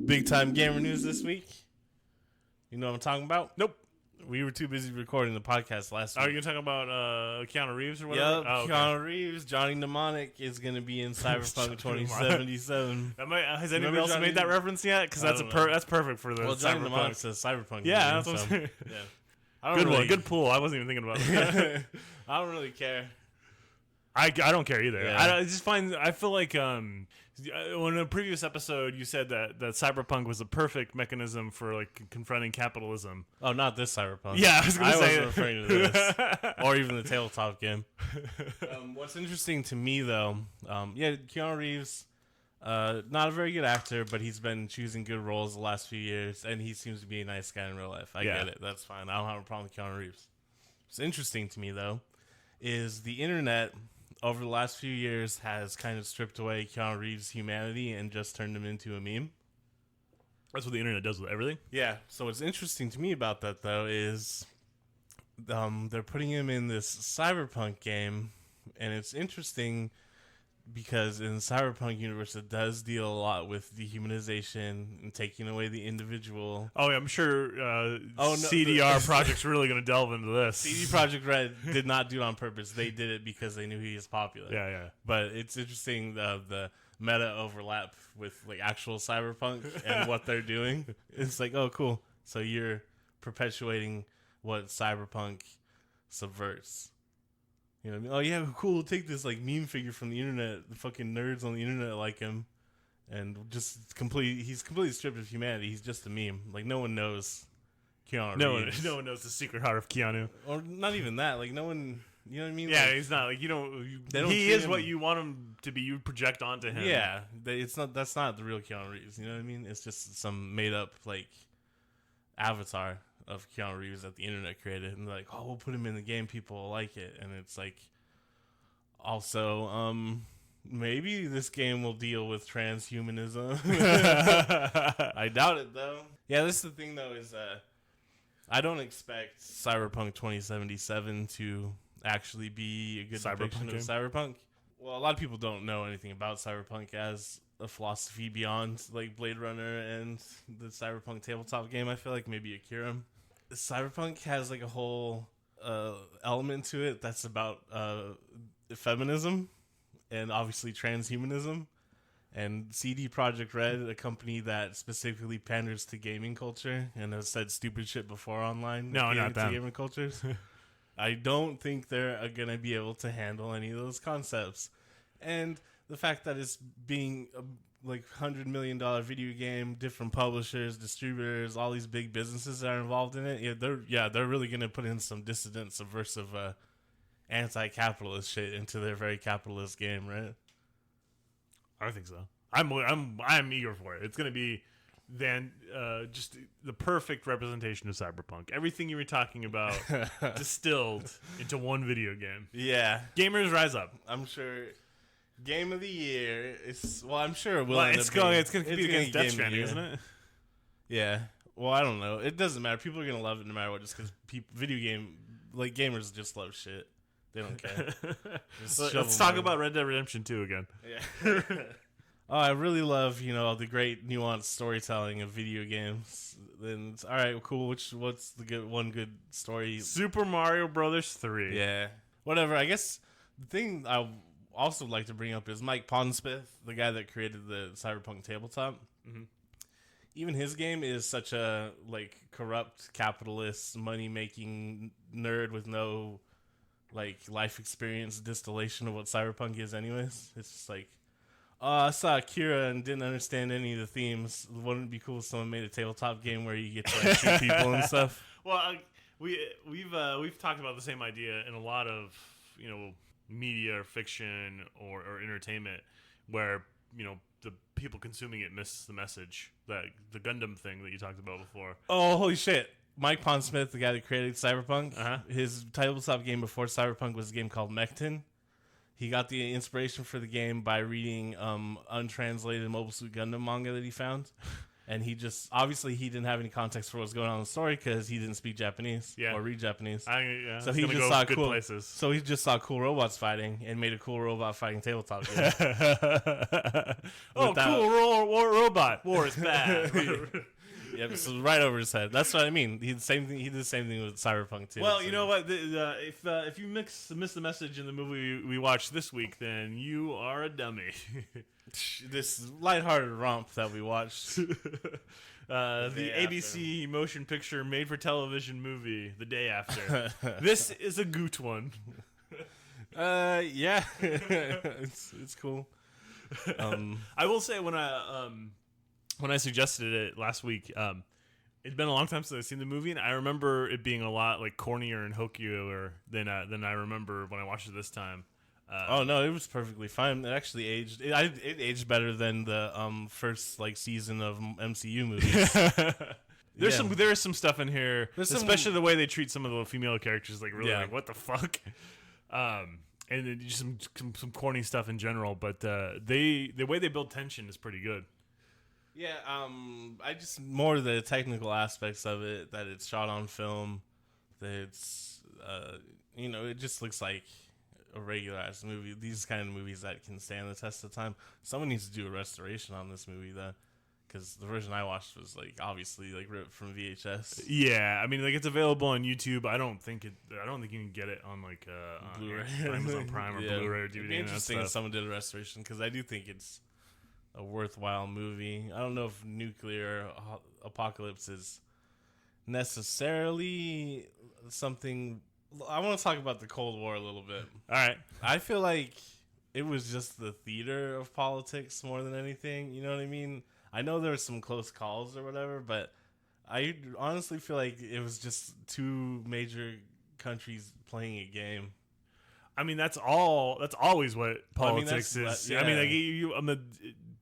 Big time gamer news this week. You know what I'm talking about? Nope. We were too busy recording the podcast last week. Are you talking about Keanu Reeves or whatever? Yep, Keanu Reeves, Johnny Mnemonic is going to be in Cyberpunk 2077. Has anybody else made that reference yet? Because that's perfect for the Johnny Cyberpunk. Mnemonic says Cyberpunk. Yeah, that's what I'm saying. Yeah. Good one. Good pull. I wasn't even thinking about it. I don't really care. I don't care either. Yeah. I feel like when in a previous episode you said that Cyberpunk was a perfect mechanism for like confronting capitalism. Oh, not this Cyberpunk. Yeah, I was going to say wasn't referring to this or even the tabletop game. What's interesting to me though, Keanu Reeves, not a very good actor, but he's been choosing good roles the last few years, and he seems to be a nice guy in real life. I get it. That's fine. I don't have a problem with Keanu Reeves. What's interesting to me though is the internet over the last few years has kind of stripped away Keanu Reeves' humanity and just turned him into a meme. That's what the internet does with everything. Yeah. So what's interesting to me about that, though, is they're putting him in this Cyberpunk game, and it's interesting because in the Cyberpunk universe, it does deal a lot with dehumanization and taking away the individual. Oh, yeah, I'm sure CDR Project's really going to delve into this. CD Projekt Red did not do it on purpose. They did it because they knew he was popular. Yeah. But it's interesting the meta overlap with like actual Cyberpunk and what they're doing. It's like, oh, cool. So you're perpetuating what Cyberpunk subverts. You know what I mean? Oh, yeah, cool. Take this, like, meme figure from the internet. The fucking nerds on the internet like him. And he's completely stripped of humanity. He's just a meme. Like, no one knows Keanu Reeves. No one knows the secret heart of Keanu. Or not even that. Like, no one, you know what I mean? Yeah, like, he's not. Like, they don't he is him. what you want him to be. You project onto him. Yeah. That's not the real Keanu Reeves. You know what I mean? It's just some made-up, like, avatar of Keanu Reeves that the internet created, and they're like, oh, we'll put him in the game, people will like it. And it's like, also, maybe this game will deal with transhumanism. I doubt it, though. Yeah, this is the thing, though, is I don't expect Cyberpunk 2077 to actually be a good depiction of Cyberpunk. Well, a lot of people don't know anything about Cyberpunk as a philosophy beyond like Blade Runner and the Cyberpunk tabletop game. I feel like maybe Akira. Cyberpunk has like a whole element to it that's about feminism and obviously transhumanism. And CD Projekt Red, a company that specifically panders to gaming culture and has said stupid shit before online. No, not them. Gaming cultures. I don't think they're going to be able to handle any of those concepts. And the fact that it's being a like $100 million video game, different publishers, distributors, all these big businesses that are involved in it, they're really going to put in some dissident, subversive, anti-capitalist shit into their very capitalist game, right? I think so. I'm eager for it. It's going to be just the perfect representation of Cyberpunk. Everything you were talking about distilled into one video game. Yeah. Gamers rise up. I'm sure game of the year is, well, I'm sure it will. It's going to be against Death Stranding, isn't it? Yeah. Well, I don't know. It doesn't matter. People are going to love it no matter what, just because gamers just love shit. They don't care. Let's talk about Red Dead Redemption 2 again. Yeah. Oh, I really love, the great nuanced storytelling of video games. Then it's all right, cool. What's the good story? Super Mario Brothers 3. Yeah. Whatever. I guess the thing I also like to bring up is Mike Pondsmith, the guy that created the Cyberpunk tabletop. Mm-hmm. Even his game is such a like corrupt capitalist money making nerd with no like life experience distillation of what Cyberpunk is anyways. It's just like, I saw Akira and didn't understand any of the themes. Wouldn't it be cool if someone made a tabletop game where you get to like shoot people and stuff? Well, we've talked about the same idea in a lot of media or fiction or entertainment where the people consuming it miss the message. That the Gundam thing that you talked about before. Oh, holy shit! Mike Pondsmith, the guy that created Cyberpunk, his tabletop game before Cyberpunk was a game called Mechton. He got the inspiration for the game by reading untranslated Mobile Suit Gundam manga that he found. And he just, obviously, he didn't have any context for what's going on in the story because he didn't speak Japanese or read Japanese. So he just saw cool places. So he just saw cool robots fighting and made a cool robot fighting tabletop game. Cool robot. War is bad. Yeah, so right over his head. That's what I mean. He did the same thing with Cyberpunk too. Well, you know what? If you miss the message in the movie we watched this week, then you are a dummy. This lighthearted romp that we watched. The ABC motion picture made for television movie The Day After. This is a Gute one. Yeah. it's cool. I will say when I suggested it last week, it'd been a long time since I've seen the movie, and I remember it being a lot like cornier and hokier than I remember when I watched it this time. Oh no, it was perfectly fine. It actually aged. It aged better than the first season of MCU movies. There is some stuff in here, especially the way they treat some of the female characters. Like what the fuck. And then just some corny stuff in general, but the way they build tension is pretty good. Yeah, I just more the technical aspects of it, that it's shot on film, that it's it just looks like a regular ass movie. These kind of movies that can stand the test of time. Someone needs to do a restoration on this movie though, because the version I watched was obviously ripped from VHS. Yeah, I mean it's available on YouTube. I don't think you can get it on Blu-ray, on Amazon Prime or Blu-ray or DVD. It'd be interesting if someone did a restoration, because I do think it's a worthwhile movie. I don't know if nuclear apocalypse is necessarily something. I want to talk about the Cold War a little bit. All right. I feel like it was just the theater of politics more than anything. You know what I mean? I know there were some close calls or whatever, but I honestly feel like it was just two major countries playing a game. I mean, that's always what politics is. Yeah. I mean,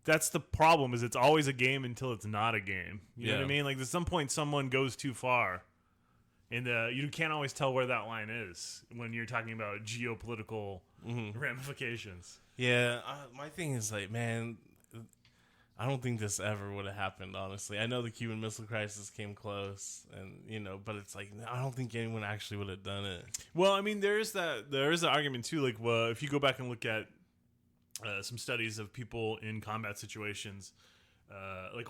that's the problem, is it's always a game until it's not a game. You know what I mean? At some point, someone goes too far. And you can't always tell where that line is when you're talking about geopolitical ramifications. Yeah, my thing is man, I don't think this ever would have happened, honestly. I know the Cuban Missile Crisis came close, and but it's I don't think anyone actually would have done it. Well, I mean, there is the argument too. If you go back and look at some studies of people in combat situations,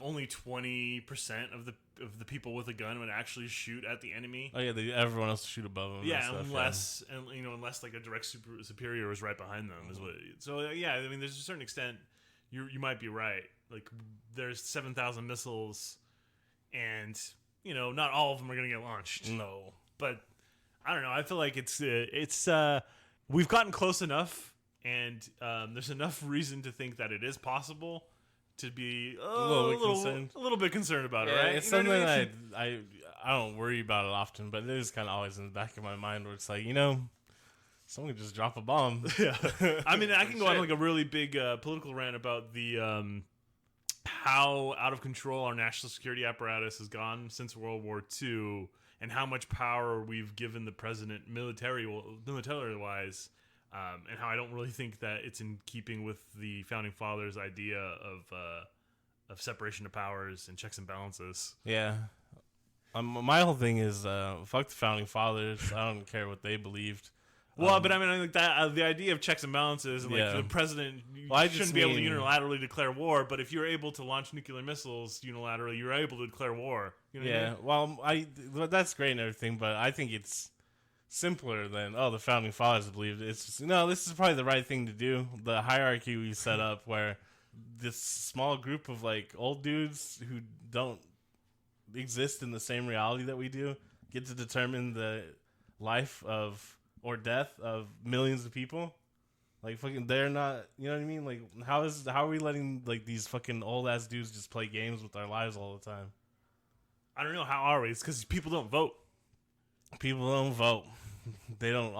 only 20% of the people with a gun would actually shoot at the enemy. Oh yeah, everyone else shoot above them. Yeah, unless a direct superior is right behind them is what. So yeah, I mean, there's a certain extent you might be right. There's 7,000 missiles, and not all of them are going to get launched. No, but I don't know. I feel like it's we've gotten close enough, and there's enough reason to think that it is possible to be a little bit concerned about it, right? It's something that I don't worry about it often, but it is kind of always in the back of my mind where it's someone could just drop a bomb. Yeah, I mean, I can go on a really big political rant about the how out of control our national security apparatus has gone since World War II, and how much power we've given the president military-wise. And how I don't really think that it's in keeping with the founding fathers' idea of separation of powers and checks and balances. Yeah. My whole thing is fuck the founding fathers. I don't care what they believed. Well, but I mean, the idea of checks and balances, and the president shouldn't be able to unilaterally declare war. But if you're able to launch nuclear missiles unilaterally, you're able to declare war. You know what I mean? Well, that's great and everything, but I think it's simpler than the founding fathers believed. It's just, this is probably the right thing to do. The hierarchy we set up, where this small group of old dudes who don't exist in the same reality that we do get to determine the life of or death of millions of people. They're not, you know what I mean? How are we letting these fucking old ass dudes just play games with our lives all the time? I don't know. How are we? It's because people don't vote. People don't vote. They don't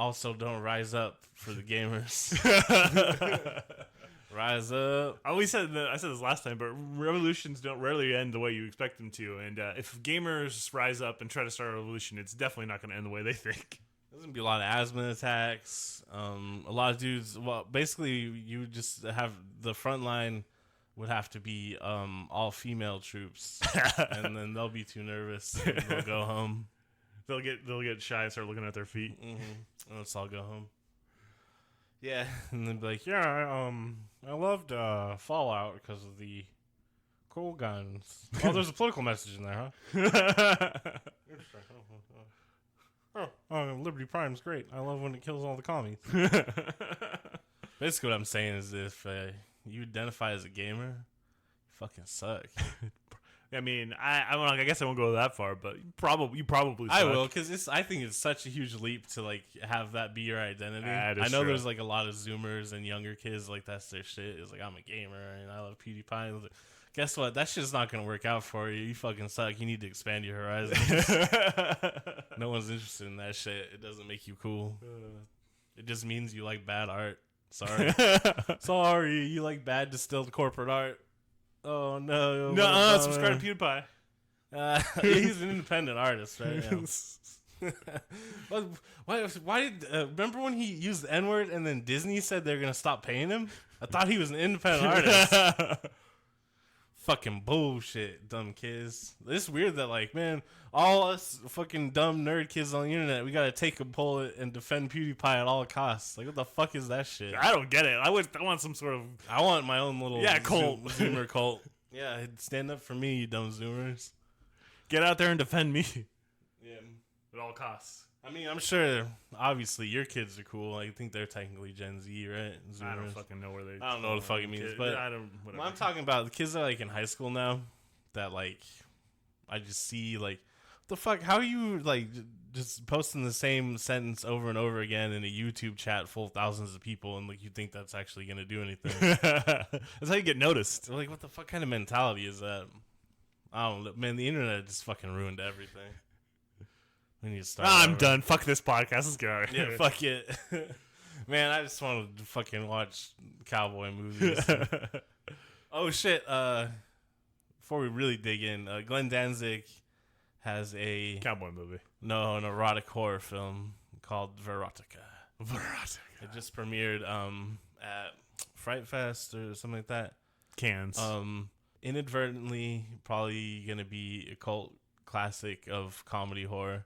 rise up for the gamers. Rise up. I said this last time, but revolutions don't rarely end the way you expect them to. And if gamers rise up and try to start a revolution, it's definitely not going to end the way they think. There's going to be a lot of asthma attacks. A lot of dudes. Well, basically, you just have the front line would have to be all female troops, and then they'll be too nervous. And they'll go home. They'll get shy and start looking at their feet. And let's all go home. Yeah, and they'll be like, yeah, I loved Fallout because of the cool guns. Oh, there's a political message in there, huh? Liberty Prime's great. I love when it kills all the commies. Basically, what I'm saying is if you identify as a gamer, you fucking suck. I mean, I guess I won't go that far, but you probably suck. I will, because I think it's such a huge leap to like have that be your identity. I know there's like a lot of Zoomers and younger kids like that's their shit. It's like I'm a gamer and I love PewDiePie. Like, guess what? That shit's not gonna work out for you. You fucking suck. You need to expand your horizons. No one's interested in that shit. It doesn't make you cool. It just means you like bad art. Sorry. Sorry, you like bad distilled corporate art. Oh no! No, subscribe to PewDiePie. He's an independent artist, right? Yeah. Why did remember when he used the N-word and then Disney said they're gonna stop paying him? I thought he was an independent artist. Fucking bullshit, dumb kids. It's weird that like, man, all us fucking dumb nerd kids on the internet, we gotta take a bullet and defend PewDiePie at all costs. Like, what the fuck is that shit? I don't get it. I want some sort of. I want my own little cult. Zoomer cult. Yeah, stand up for me, you dumb Zoomers. Get out there and defend me. Yeah, at all costs. I mean, I'm sure, obviously, your kids are cool. I think they're technically Gen Z, right? Zoomers. I don't fucking know where they... I don't know what the fuck it means, but I don't... Well, I'm talking about the kids that are, like, in high school now that, like, I just see, like, what the fuck? How are you, like, just posting the same sentence over and over again in a YouTube chat full of thousands of people and, like, you think that's actually going to do anything? That's how you get noticed. Like, what the fuck kind of mentality is that? I don't know. Man, the internet just fucking ruined everything. We need to start. I'm done. Fuck this podcast. Let's get out of here. Yeah, fuck it. Man, I just want to fucking watch cowboy movies. Oh, shit. Before we really dig in, Glenn Danzig has a... Cowboy movie. No, an erotic horror film called Verotica. It just premiered at Fright Fest or something like that. Cannes. Inadvertently, probably going to be a cult classic of comedy horror.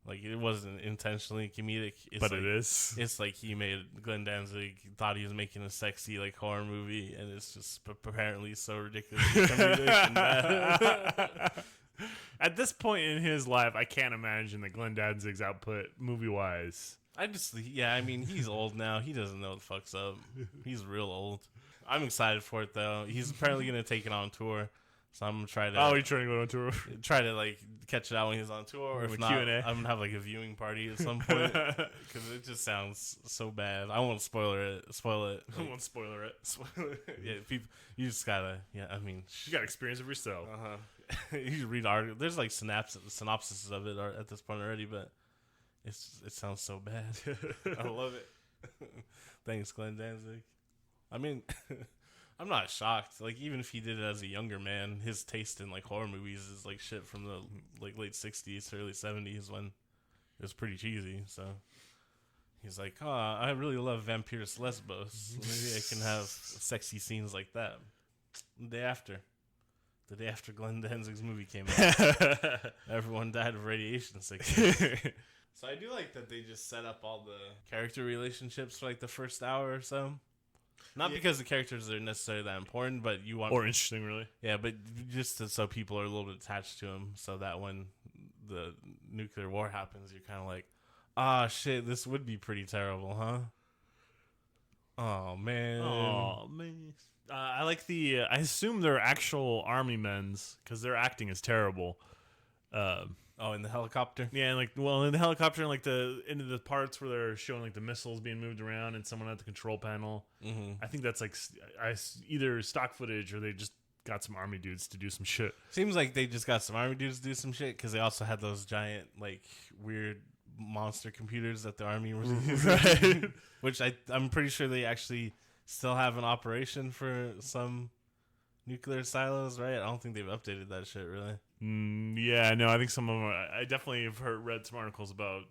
Like, it wasn't intentionally comedic. But like, it is. It's like he made Glenn Danzig thought he was making a sexy, like, horror movie, and it's just apparently so ridiculously comedic and bad. At this point in his life, I can't imagine that Glenn Danzig's output, movie-wise. I mean, he's old now. He doesn't know what the fuck's up. He's real old. I'm excited for it, though. He's apparently going to take it on tour. So I'm gonna try to. Oh, you're trying to go on tour? Try to like catch it out when he's on tour, or if not, Q&A. I'm gonna have like a viewing party at some point because it just sounds so bad. I won't spoil it. Like, I won't spoiler it. Yeah, people, you just gotta. Yeah, I mean, you gotta experience it for yourself. You read articles. There's like synopsis of it at this point already, but it sounds so bad. I love it. Thanks, Glenn Danzig. I mean. I'm not shocked. Like, even if he did it as a younger man, his taste in like horror movies is like shit from the like late 60s to early 70s when it was pretty cheesy. So he's like, oh, I really love Vampiros Lesbos. Maybe I can have sexy scenes like that. The day after Glenn Danzig's movie came out, everyone died of radiation sickness. So I do like that they just set up all the character relationships for like the first hour or so. Not because the characters are necessarily that important, but you want... Or interesting, really. Yeah, but just so people are a little bit attached to him, so that when the nuclear war happens, you're kind of like, ah, shit, this would be pretty terrible, huh? Oh, man. I like the... I assume they're actual army men's, because their acting is terrible. In the helicopter? Yeah, and in the helicopter, and into the parts where they're showing like the missiles being moved around and someone at the control panel. Mm-hmm. I think that's like either stock footage or they just got some army dudes to do some shit. Seems like they just got some army dudes to do some shit because they also had those giant like weird monster computers that the army was using, right? Which I'm pretty sure they actually still have an operation for some nuclear silos, right? I don't think they've updated that shit really. Yeah, no, I think some of them I definitely have read some articles about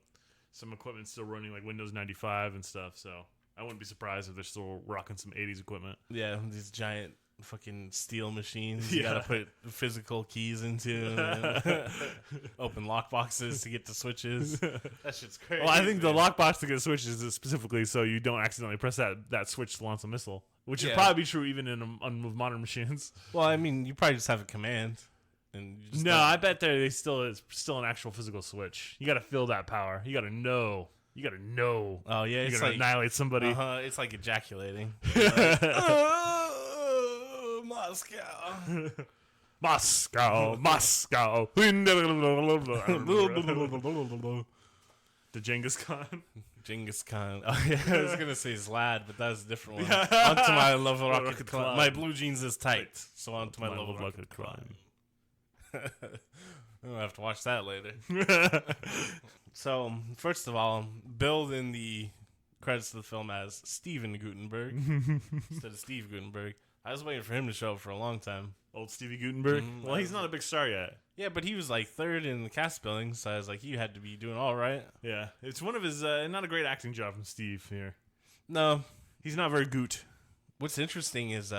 some equipment still running like Windows 95 and stuff, so I wouldn't be surprised if they're still rocking some 80s equipment. Yeah, these giant fucking steel machines you gotta put physical keys into, and open lock boxes to get the switches. That shit's crazy. Well, I think the lockbox to get switches is specifically so you don't accidentally press that switch to launch a missile, which would probably be true even on modern machines. Well, I mean, you probably just have a command. And you just I bet they still is still an actual physical switch. You got to feel that power. You got to know. You got to know. Oh yeah, you're gonna annihilate somebody. It's like ejaculating. Moscow. Moscow. The Genghis Khan. Genghis Khan. Oh yeah, I was gonna say Zlad, but that was a different one. Onto my love of rocket climb. My blue jeans is tight, so onto my love of rocket climb. I'm gonna have to watch that later. So first of all, billed in the credits of the film as Steven Gutenberg instead of Steve Gutenberg. I was waiting for him to show up for a long time. Old Stevie Gutenberg. Well, he's not a big star yet. Yeah, but he was like third in the cast billing, so I was like, he had to be doing all right. Yeah, it's one of his not a great acting job from Steve here. No, he's not very Gute. What's interesting is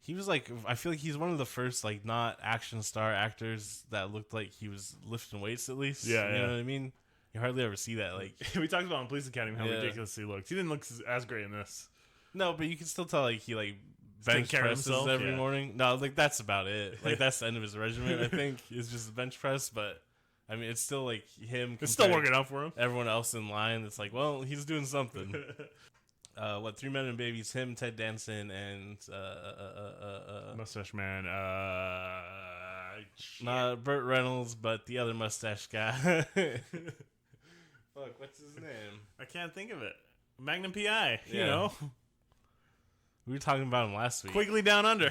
he was like, I feel like he's one of the first like not action star actors that looked like he was lifting weights at least. Yeah, you know what I mean. You hardly ever see that. Like we talked about in Police Academy how ridiculous he looked. He didn't look as great in this. No, but you can still tell like he like bench presses himself, every morning. No, like that's about it. Like that's the end of his regimen. I think is just the bench press. But I mean, it's still like him. It's still working out for him. Everyone else in line, it's like, well, he's doing something. Three Men and Babies? Him, Ted Danson, and Mustache Man. Not Burt Reynolds, but the other mustache guy. Fuck, what's his name? I can't think of it. Magnum PI. Yeah. You know, we were talking about him last week. Quigley Down Under.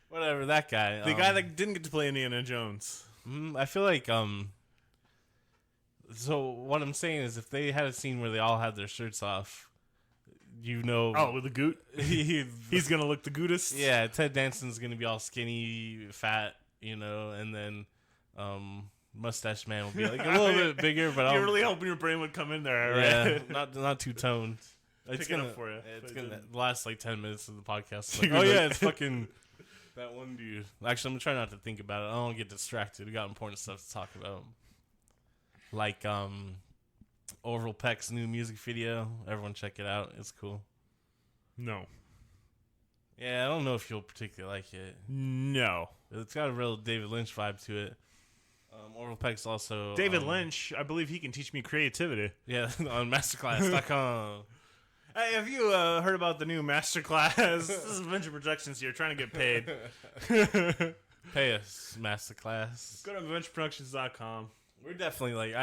Whatever, that guy. The guy that didn't get to play Indiana Jones. I feel like so what I'm saying is, if they had a scene where they all had their shirts off, you know. Oh, with the Goot? He's going to look the Gutest? Yeah, Ted Danson's going to be all skinny, fat, you know, and then Mustache Man will be like a little bit bigger. But you're really hoping your brain would come in there, right? Yeah, not too toned. It's gonna up for you. It's gonna last like 10 minutes of the podcast. Like, oh yeah, it's fucking that one dude. Actually, I'm gonna try not to think about it. I don't want to get distracted. We got important stuff to talk about. Like Orville Peck's new music video. Everyone check it out. It's cool. No. Yeah, I don't know if you'll particularly like it. No. It's got a real David Lynch vibe to it. Orville Peck's also David Lynch. I believe he can teach me creativity. Yeah, on masterclass.com. Hey, have you heard about the new masterclass? This is Venture Productions here, trying to get paid. Pay us, masterclass. Go to ventureproductions.com. We're definitely like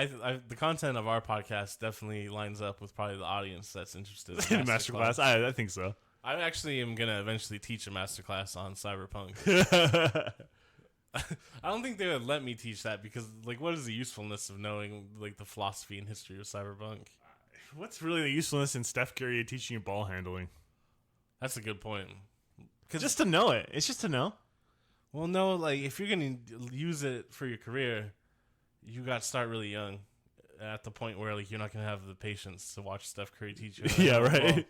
the content of our podcast definitely lines up with probably the audience that's interested in masterclass. I think so. I actually am gonna eventually teach a masterclass on cyberpunk. I don't think they would let me teach that because, like, what is the usefulness of knowing like the philosophy and history of cyberpunk? What's really the usefulness in Steph Curry teaching you ball handling? That's a good point. Just to know it. It's just to know. Well, no, like if you're gonna use it for your career, you got to start really young. At the point where like you're not gonna have the patience to watch Steph Curry teach you. Yeah, right.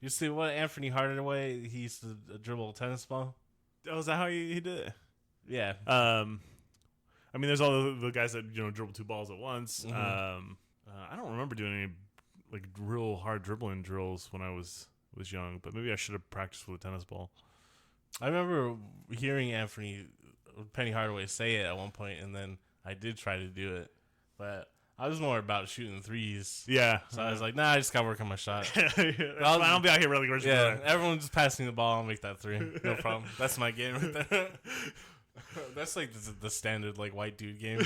You see what Anthony Hardaway? He used to dribble a tennis ball. Oh, is that how he did it? Yeah. I mean, there's all the guys that dribble two balls at once. Mm-hmm. I don't remember doing any like real hard dribbling drills when I was young, but maybe I should have practiced with a tennis ball. I remember hearing Penny Hardaway say it at one point, and then I did try to do it, but I was more about shooting threes. Yeah. So I was like, nah, I just got to work on my shot. I'll be out here really good. Yeah, everyone just passing the ball. I'll make that three. No problem. That's my game right there. That's like the standard like white dude game.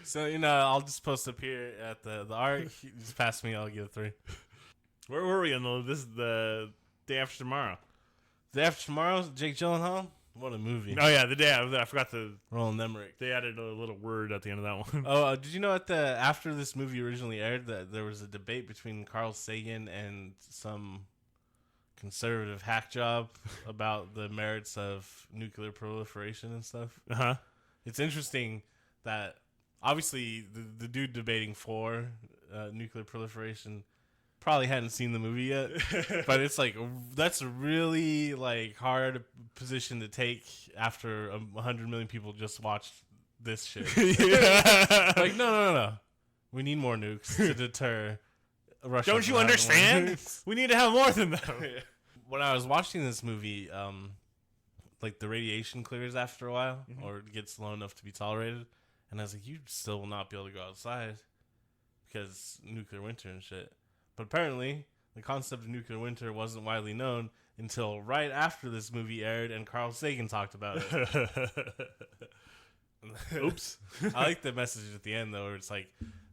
So, I'll just post up here at the arc. You just pass me, I'll get a three. Where were we? This is the day after tomorrow. The day after tomorrow, Jake Gyllenhaal? What a movie. Oh, yeah, the day I forgot to... Roland Emmerich. They added a little word at the end of that one. Oh, did you know after this movie originally aired that there was a debate between Carl Sagan and some conservative hack job about the merits of nuclear proliferation and stuff? Uh-huh. It's interesting that... Obviously, the dude debating for nuclear proliferation probably hadn't seen the movie yet, but it's like that's a really like hard position to take after 100 million people just watched this shit. Like no. We need more nukes to deter Russia. Don't you understand? We need to have more than that. When I was watching this movie, like the radiation clears after a while, or it gets low enough to be tolerated, and I was like, you still will not be able to go outside because nuclear winter and shit. But apparently, the concept of nuclear winter wasn't widely known until right after this movie aired and Carl Sagan talked about it. Oops. I like the message at the end, though, where it's like,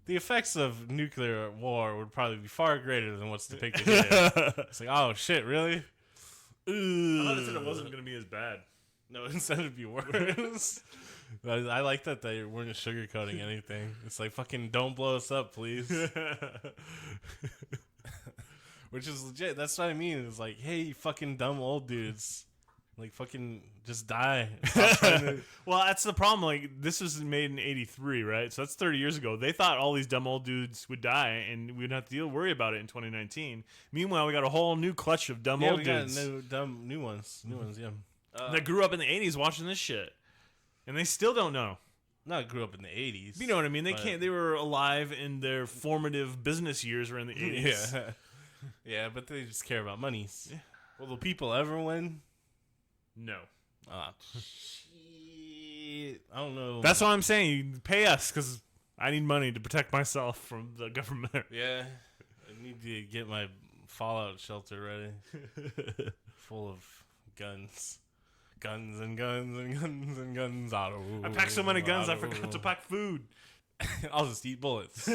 the effects of nuclear war would probably be far greater than what's depicted here. It's like, oh, shit, really? I thought it said it wasn't going to be as bad. No, instead it'd be worse. I like that they weren't sugarcoating anything. It's like, fucking don't blow us up, please. Which is legit. That's what I mean. It's like, hey, you fucking dumb old dudes. Like, fucking just die. Well, that's the problem. Like, this was made in 83, right? So that's 30 years ago. They thought all these dumb old dudes would die, and we would have to worry about it in 2019. Meanwhile, we got a whole new clutch of dumb old dudes. Yeah, we got new ones. New ones, yeah. That grew up in the 80s watching this shit. And they still don't know. Not grew up in the 80s. You know what I mean? They can't. They were alive in their formative business years or in the 80s. Yeah. Yeah, but they just care about monies. Yeah. Will the people ever win? No. Shit. I don't know. That's what I'm saying. You pay us because I need money to protect myself from the government. Yeah. I need to get my fallout shelter ready. Full of guns. Guns and guns and guns and guns. I packed so many guns I forgot to pack food. I'll just eat bullets.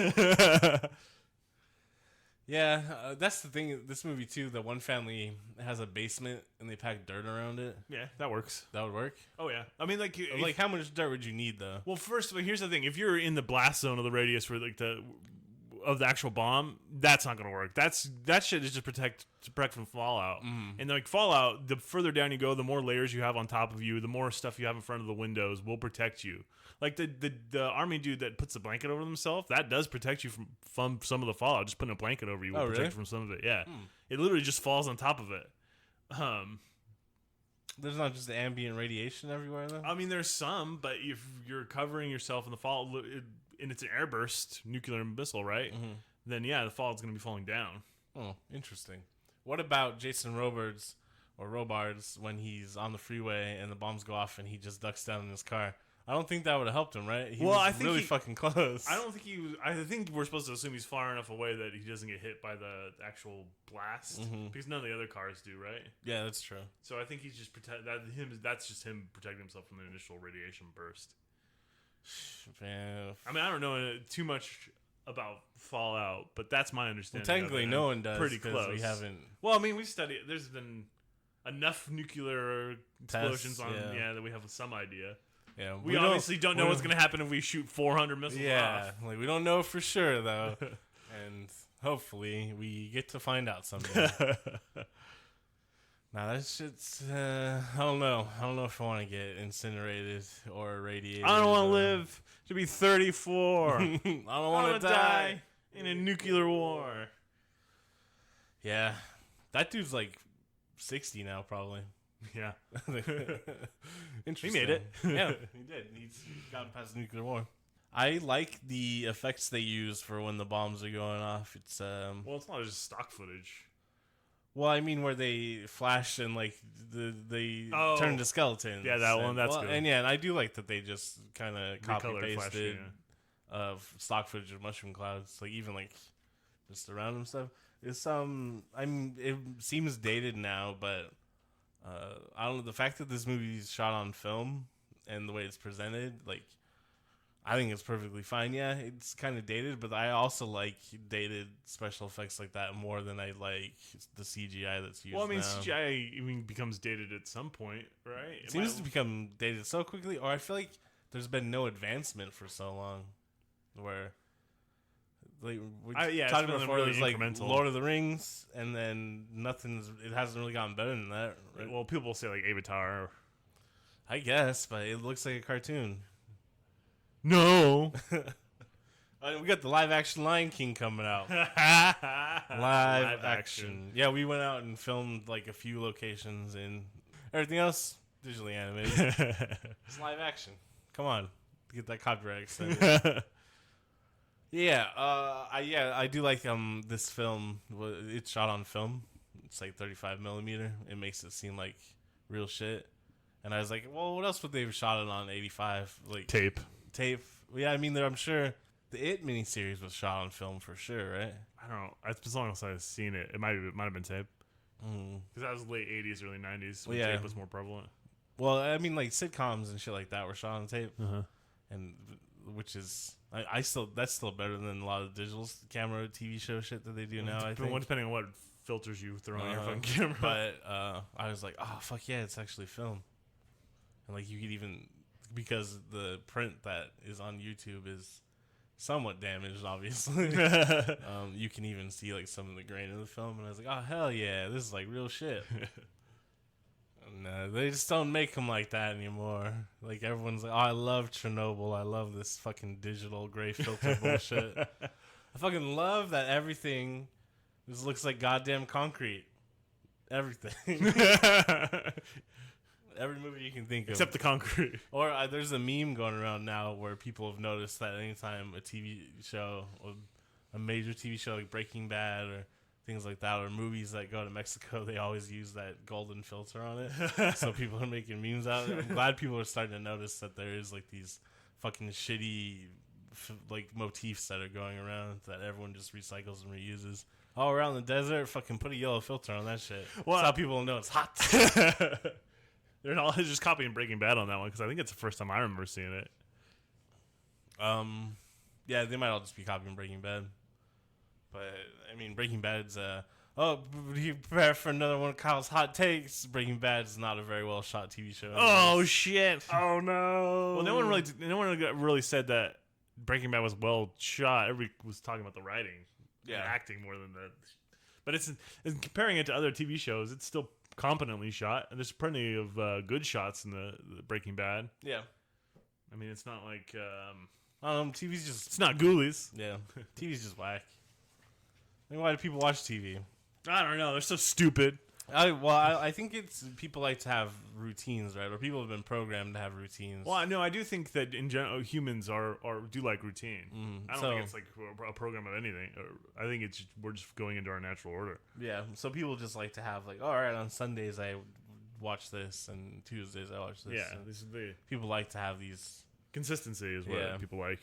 Yeah, that's the thing. This movie too. The one family has a basement and they pack dirt around it. Yeah, that works. That would work. Oh yeah. I mean, like how much dirt would you need though? Well, first of all, here's the thing: if you're in the blast zone of the radius for like the actual bomb, that's not gonna work. That shit is just protect from fallout. And like fallout, the further down you go, the more layers you have on top of you, the more stuff you have in front of the windows will protect you. Like the army dude that puts the blanket over themselves, that does protect you from some of the fallout. Just putting a blanket over you will protect you from some of it. Yeah, it literally just falls on top of it. There's not just ambient radiation everywhere though. I mean, there's some, but if you're covering yourself in the fallout, and it's an airburst nuclear missile, right? Then yeah, the fallout's going to be falling down. Oh, interesting. What about Jason Robards when he's on the freeway and the bombs go off and he just ducks down in his car? I don't think that would have helped him, right? I think really fucking close. I don't think he was. I think we're supposed to assume he's far enough away that he doesn't get hit by the actual blast, because none of the other cars do, right? Yeah, that's true. So I think he's just that's just him protecting himself from the initial radiation burst. Man. I mean, I don't know too much about Fallout, but that's my understanding. Well, technically, no one does. Pretty close. We haven't. Well, I mean, we've studied. There's been enough nuclear explosions that we have some idea. Yeah, we obviously don't know what's going to happen if we shoot 400 missiles off. Like we don't know for sure though, and hopefully we get to find out someday. Now that shit's I don't know. I don't know if I want to get incinerated or irradiated. I don't want to live to be 34. I don't want to die in a nuclear war. Yeah, that dude's like 60 now, probably. Yeah. Interesting. He made it. Yeah, he did. He's gotten past the nuclear war. I like the effects they use for when the bombs are going off. It's well, it's not just stock footage. Well, I mean where they flash and like they turn to skeletons. Yeah, that one. That's good. And I do like that they just kind of copy pasted of stock footage of mushroom clouds, like even like just around them stuff. It's it seems dated now, but. I don't know, the fact that this movie is shot on film and the way it's presented, like, I think it's perfectly fine. Yeah, it's kind of dated, but I also like dated special effects like that more than I like the CGI that's used. Well, I mean, now. CGI even becomes dated at some point, right? It seems to become dated so quickly, or I feel like there's been no advancement for so long, where. Like we talked about before, really it was like Lord of the Rings, and then it hasn't really gotten better than that. Right? Well, people say like Avatar, I guess, but it looks like a cartoon. No, We got the live action Lion King coming out. Live action. Yeah, we went out and filmed like a few locations, and everything else digitally animated. It's live action. Come on, get that copyright extended. I do like this film. It's shot on film. It's like 35 millimeter. It makes it seem like real shit. And I was like, well, what else would they have shot it on 85? Like Tape. Yeah, I mean, I'm sure the It miniseries was shot on film for sure, right? I don't know. It's been so long since I've seen it. It might have been tape. Because that was late 80s, early 90s when tape was more prevalent. Well, I mean, like sitcoms and shit like that were shot on tape. And which is... that's still better than a lot of digital camera TV show shit that they do now. I think, depending on what filters you throw on your phone camera. But I was like, oh fuck yeah, it's actually film, and like you could even, because the print that is on YouTube is somewhat damaged, obviously. You can even see like some of the grain of the film, and I was like, oh hell yeah, this is like real shit. No, they just don't make them like that anymore. Like, everyone's like, oh, I love Chernobyl. I love this fucking digital gray filter bullshit. I fucking love that everything just looks like goddamn concrete. Everything. Every movie you can think of. Except the concrete. Or there's a meme going around now where people have noticed that anytime a TV show, or a major TV show like Breaking Bad or things like that, or movies that go to Mexico, they always use that golden filter on it. So people are making memes out of it. I'm glad people are starting to notice that there is like these fucking shitty like motifs that are going around that everyone just recycles and reuses. Oh, we're out in the desert, fucking put a yellow filter on that shit. Well, that's how people know it's hot. They're not just copying Breaking Bad on that one, because I think it's the first time I remember seeing it. Yeah, they might all just be copying Breaking Bad. But, I mean, Breaking Bad's, you prepare for another one of Kyle's hot takes. Breaking Bad's not a very well shot TV show. Oh, shit. Oh, no. Well, no one really said that Breaking Bad was well shot. Everybody was talking about the writing and acting more than that. But it's comparing it to other TV shows, it's still competently shot. And there's plenty of good shots in the Breaking Bad. Yeah. I mean, it's not like... TV's just... It's not Ghoulies. Yeah. TV's just whack. I mean, why do people watch TV? I don't know. They're so stupid. I think it's people like to have routines, right? Or people have been programmed to have routines. Well, no, I do think that in general humans do like routine. I don't think it's like a program of anything. I think we're just going into our natural order. Yeah. So people just like to have like, all right, on Sundays I watch this, and Tuesdays I watch this. Yeah. This is people like to have these. Consistency is what people like.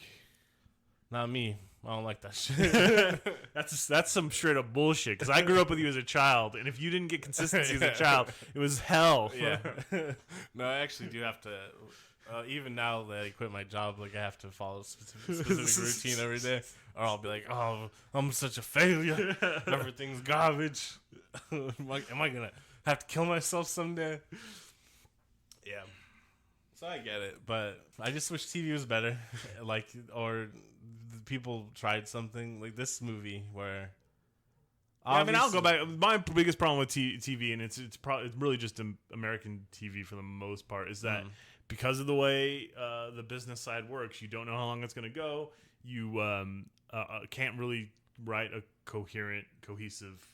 Not me. I don't like that shit. That's some straight up bullshit. Because I grew up with you as a child, and if you didn't get consistency as a child, it was hell. Yeah. No, I actually do have to. Even now that I quit my job, like I have to follow a specific routine every day, or I'll be like, "Oh, I'm such a failure. Everything's garbage. Am I gonna have to kill myself someday?" Yeah. So I get it, but I just wish TV was better. Or people tried something like this movie where. Yeah, I mean, I'll go back. My biggest problem with TV, and it's really just American TV for the most part, is that because of the way the business side works, you don't know how long it's going to go. You can't really write a cohesive.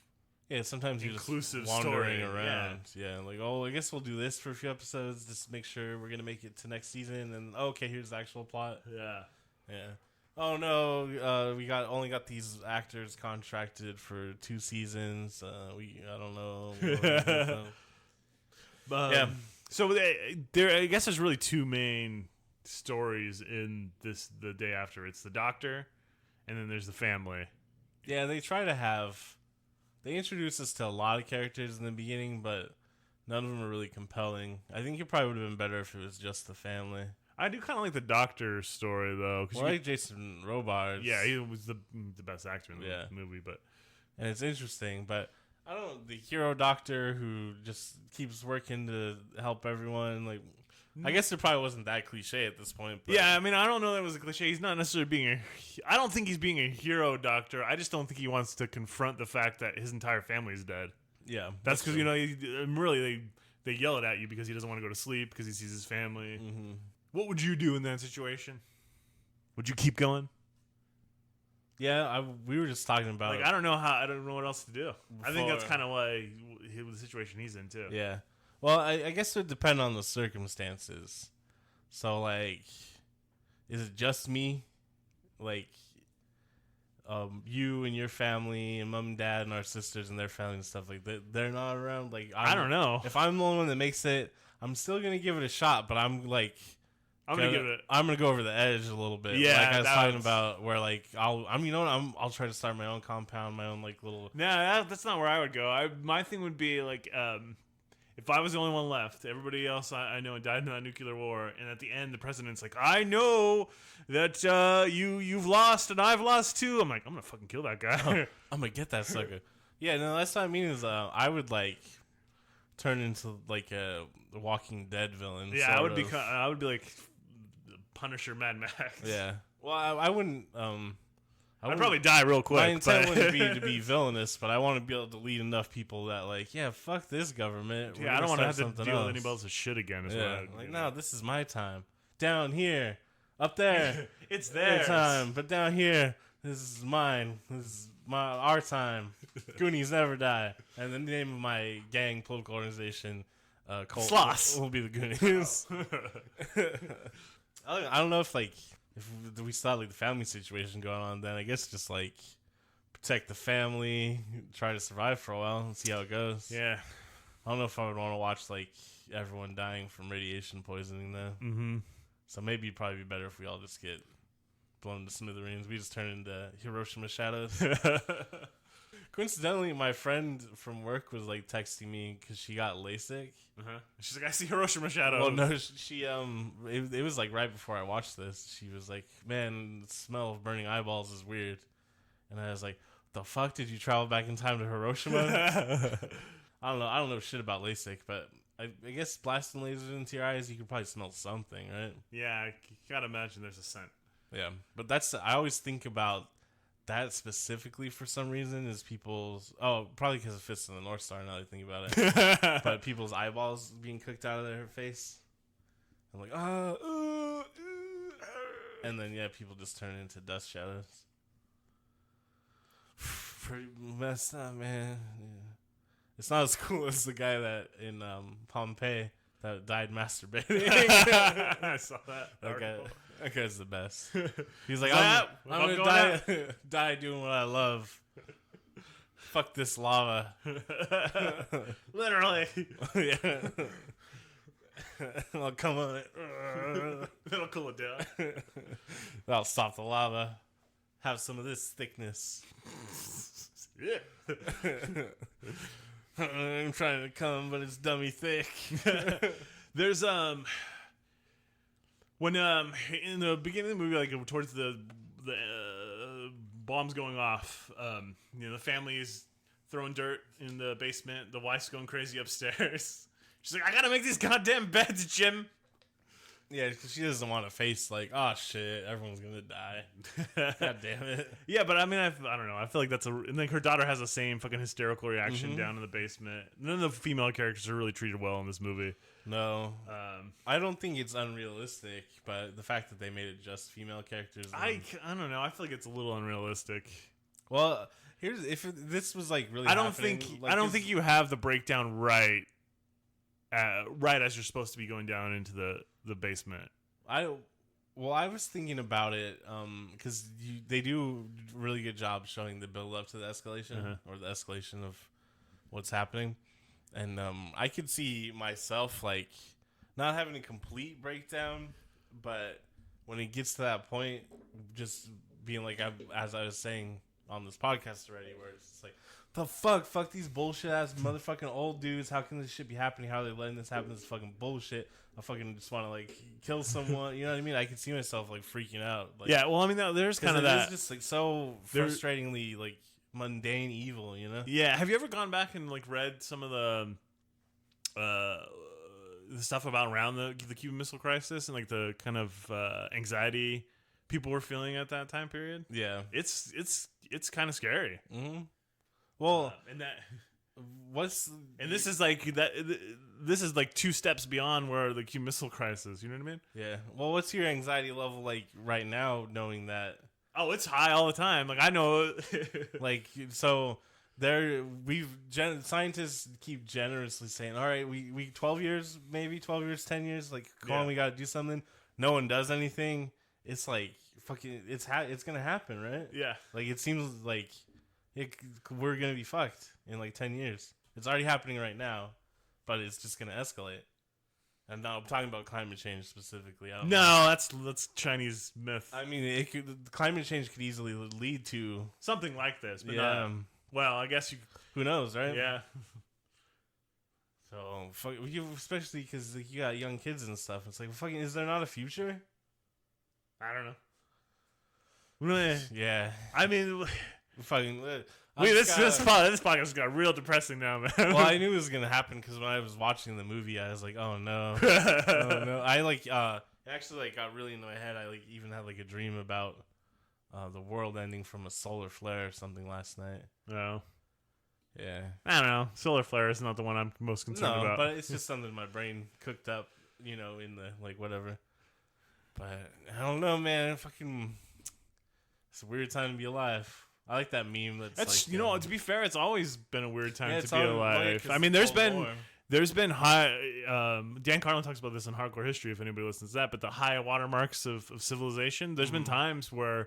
Yeah, sometimes you're just wandering around. Yeah, like, oh, I guess we'll do this for a few episodes, just make sure we're gonna make it to next season, and okay, here's the actual plot. Yeah. Oh no, we only got these actors contracted for 2 seasons. I don't know. Yeah. So I guess there's really 2 main stories in the day after. It's the doctor, and then there's the family. Yeah, they try to have. They introduced us to a lot of characters in the beginning, but none of them are really compelling. I think it probably would have been better if it was just the family. I do kind of like the doctor story, though. Well, I like Jason Robards. Yeah, he was the best actor in the movie. And it's interesting, but I don't know, the hero doctor who just keeps working to help everyone, like... I guess it probably wasn't that cliche at this point. But. Yeah, I mean, I don't know that it was a cliche. He's not necessarily I don't think he's being a hero doctor. I just don't think he wants to confront the fact that his entire family is dead. Yeah. That's because, really, they yell it at you because he doesn't want to go to sleep because he sees his family. Mm-hmm. What would you do in that situation? Would you keep going? Yeah, we were just talking about. Like, I don't know what else to do. I think that's Before- kind of why the situation he's in too. Yeah. Well, I guess it would depend on the circumstances. So, like, is it just me? Like, you and your family and mom and dad and our sisters and their family and stuff like that, they're not around. Like, I don't know. If I'm the only one that makes it, I'm still gonna give it a shot. But I'm like, I'm gonna give it. I'm gonna go over the edge a little bit. Yeah, like I was talking about, where like I'll try to start my own compound, my own like little. No, that's not where I would go. My thing would be like, if I was the only one left, everybody else I know died in that nuclear war, and at the end the president's like, I know that you've lost and I've lost too. I'm like, I'm gonna fucking kill that guy. I'm gonna get that sucker. Yeah, no, that's what I mean. Is I would like turn into like a Walking Dead villain. Yeah, I would be like Punisher, Mad Max. Yeah. Well, I wouldn't. I'd probably die real quick. My intent wouldn't be to be villainous, but I want to be able to lead enough people that, like, yeah, fuck this government. Yeah, I don't want to have to deal with anybody else's shit again. Yeah, no, this is my time. Down here, up there, it's their time, but down here, this is mine. This is our time. Goonies never die. And the name of my gang political organization, cult, Sloss, will be the Goonies. I don't know if we still have like the family situation going on, then I guess just like protect the family, try to survive for a while and see how it goes. Yeah. I don't know if I would want to watch like everyone dying from radiation poisoning though. Mm-hmm. So maybe it'd probably be better if we all just get blown to smithereens. We just turn into Hiroshima shadows. Coincidentally, my friend from work was like texting me because she got LASIK. Uh-huh. She's like, I see Hiroshima shadows. Well, no, she it was like right before I watched this. She was like, "Man, the smell of burning eyeballs is weird," and I was like, "The fuck did you travel back in time to Hiroshima?" I don't know shit about LASIK, but I guess blasting lasers into your eyes, you could probably smell something, right? Yeah, you gotta imagine there's a scent. Yeah, but I always think about that specifically for some reason is people's probably because it fits in the North Star now that I think about it. But people's eyeballs being cooked out of their face. I'm like, and then yeah, people just turn into dust shadows. Pretty messed up, man. Yeah. It's not as cool as the guy that in Pompeii that died masturbating. I saw that. That guy's the best. He's like, I'm I'm gonna die doing what I love. Fuck this lava. Literally. Yeah. I'll come on it. That'll cool it down. That'll stop the lava. Have some of this thickness. Yeah. I'm trying to come, but it's dummy thick. There's when in the beginning of the movie, like towards the bombs going off, the family is throwing dirt in the basement. The wife's going crazy upstairs. She's like, I gotta make these goddamn beds, Jim. Yeah, because she doesn't want to face like, oh shit, everyone's gonna die. God damn it. Yeah, but I mean, I don't know. I feel like and like her daughter has the same fucking hysterical reaction down in the basement. None of the female characters are really treated well in this movie. No, I don't think it's unrealistic, but the fact that they made it just female characters, I don't know. I feel like it's a little unrealistic. Well, this was like really, I don't think you have the breakdown right as you're supposed to be going down into the basement. I was thinking about it because they do a really good job showing the build up to the escalation or the escalation of what's happening. And I could see myself like not having a complete breakdown, but when it gets to that point, just being like, as I was saying on this podcast already, where it's just like, the fuck these bullshit ass motherfucking old dudes. How can this shit be happening? How are they letting this happen? This is fucking bullshit. I fucking just want to like kill someone. You know what I mean? I can see myself like freaking out. Like, yeah, well, I mean, there's kind of that. It's just like so frustratingly like mundane evil, you know? Yeah. Have you ever gone back and like read some of the stuff about around the Cuban Missile Crisis and like the kind of anxiety people were feeling at that time period? Yeah, it's kind of scary. Mm-hmm. Well, this is like that. This is like 2 steps beyond where the Cuban Missile Crisis. You know what I mean? Yeah. Well, what's your anxiety level like right now, knowing that Oh, it's high all the time. Like I know. Like so. Scientists keep generously saying, all right, we 12 years, maybe 12 years, 10 years, like, come on, we got to do something. No one does anything. It's like, fucking, it's going to happen, right? Yeah. Like, it seems like we're going to be fucked in like 10 years. It's already happening right now, but it's just going to escalate. And now I'm talking about climate change specifically. I don't know. That's Chinese myth. I mean, climate change could easily lead to something like this, but yeah. Well, I guess you. Who knows, right? Yeah. So, especially because you got young kids and stuff. It's like, fucking, is there not a future? I don't know. Yeah. I mean, fucking. this podcast got real depressing now, man. Well, I knew it was gonna happen because when I was watching the movie, I was like, oh no, oh no. I like actually like got really into my head. I like even had like a dream about the world ending from a solar flare or something last night. No. Yeah. I don't know. Solar flare is not the one I'm most concerned about. But it's just something my brain cooked up, in the, like, whatever. But I don't know, man. Fucking, it's a weird time to be alive. I like that meme. That's like, to be fair, it's always been a weird time to be alive. I mean, there's been high. Dan Carlin talks about this in Hardcore History, if anybody listens to that. But the high watermarks of civilization. There's been times where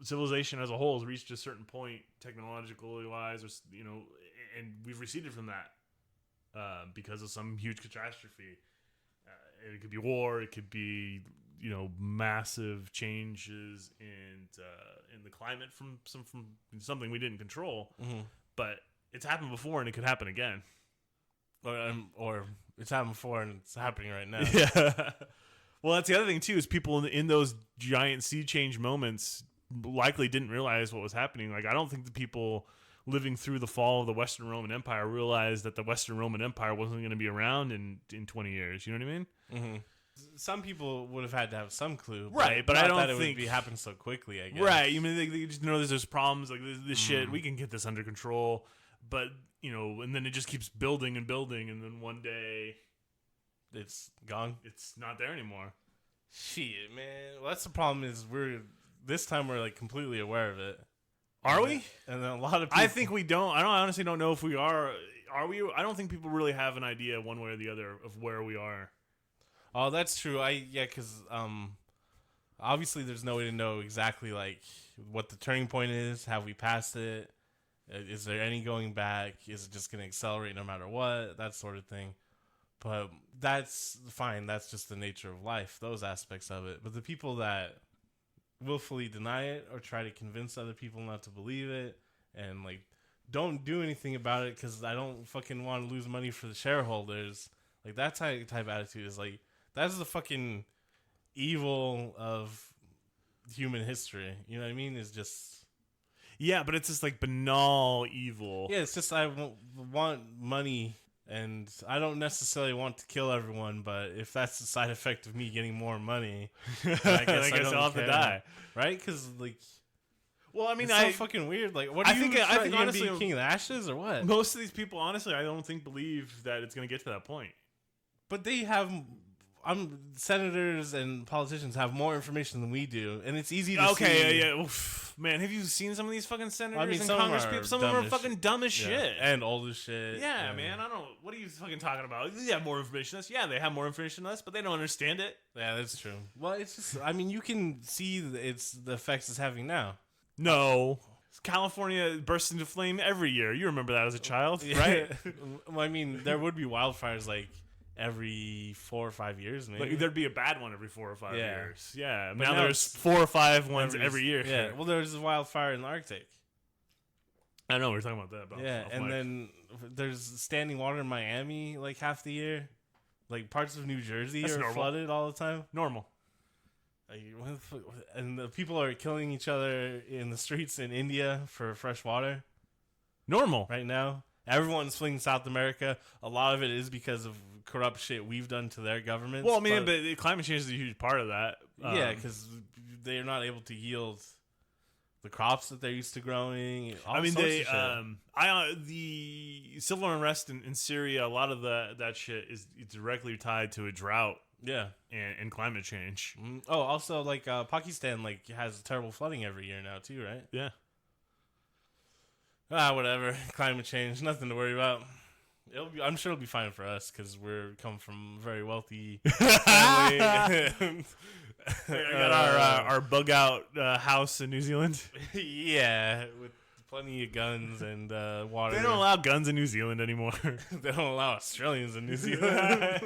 civilization as a whole has reached a certain point technologically wise, or and we've receded from that because of some huge catastrophe. It could be war. It could be massive changes in the climate from something we didn't control. Mm-hmm. But it's happened before, and it could happen again. Or it's happened before, and it's happening right now. Yeah. Well, that's the other thing too, is people in those giant sea change moments likely didn't realize what was happening. Like, I don't think the people living through the fall of the Western Roman Empire realized that the Western Roman Empire wasn't going to be around in 20 years. You know what I mean? Mm-hmm. Some people would have had to have some clue, right? But I don't think it would happen so quickly. I guess, right? You mean they just know there's problems like this shit. We can get this under control, but and then it just keeps building and building, and then one day it's gone. It's not there anymore. Shit, man. Well, that's the problem. Is we're like completely aware of it. Are we? And then a lot of people, I think we don't. I honestly don't know if we are. Are we? I don't think people really have an idea one way or the other of where we are. Oh, that's true. Because obviously there's no way to know exactly like what the turning point is. Have we passed it? Is there any going back? Is it just going to accelerate no matter what? That sort of thing. But that's fine. That's just the nature of life, those aspects of it. But the people that willfully deny it or try to convince other people not to believe it and like don't do anything about it because I don't fucking want to lose money for the shareholders. Like that type attitude is like, that's the fucking evil of human history. You know what I mean? It's just... Yeah, but it's just like banal evil. Yeah, it's just I want money, and I don't necessarily want to kill everyone, but if that's the side effect of me getting more money, I guess I'll have to die. Right? Because, like... Well, I mean, it's so fucking weird. Like, what do I think honestly, be King of the Ashes or what? Most of these people, honestly, I don't think believe that it's going to get to that point. But they have... senators and politicians have more information than we do, and it's easy to see. Okay, yeah. Oof. Man, have you seen some of these fucking senators and Congress people? Some of them are fucking dumb as shit. And old as shit. Yeah, man, I don't... What are you fucking talking about? They have more information than us. Yeah, they have more information than us, but they don't understand it. Yeah, that's true. Well, it's just... I mean, you can see the effects it's having now. No. California bursts into flame every year. You remember that as a child, right? Well, I mean, there would be wildfires, like... every 4 or 5 years, maybe. Like, there'd be a bad one every 4 or 5 years. Yeah. But now there's 4 or 5 ones every year. Yeah. Well, there's a wildfire in the Arctic. I know. We were talking about that. And then there's standing water in Miami like half the year. Like parts of New Jersey are flooded all the time. Normal. Like, and the people are killing each other in the streets in India for fresh water. Normal. Right now. Everyone's fleeing South America. A lot of it is because of corrupt shit we've done to their governments. Well, I mean, but climate change is a huge part of that. Yeah, because they're not able to yield the crops that they're used to growing. I mean, the civil unrest in Syria, a lot of that shit is directly tied to a drought Yeah. and climate change. Oh, also, like, Pakistan, like, has terrible flooding every year now, too, right? Yeah. Whatever. Climate change, nothing to worry about. I'm sure it'll be fine for us because we're come from a very wealthy family. We got our bug out house in New Zealand. Yeah, with plenty of guns and water. They don't allow guns in New Zealand anymore. They don't allow Australians in New Zealand.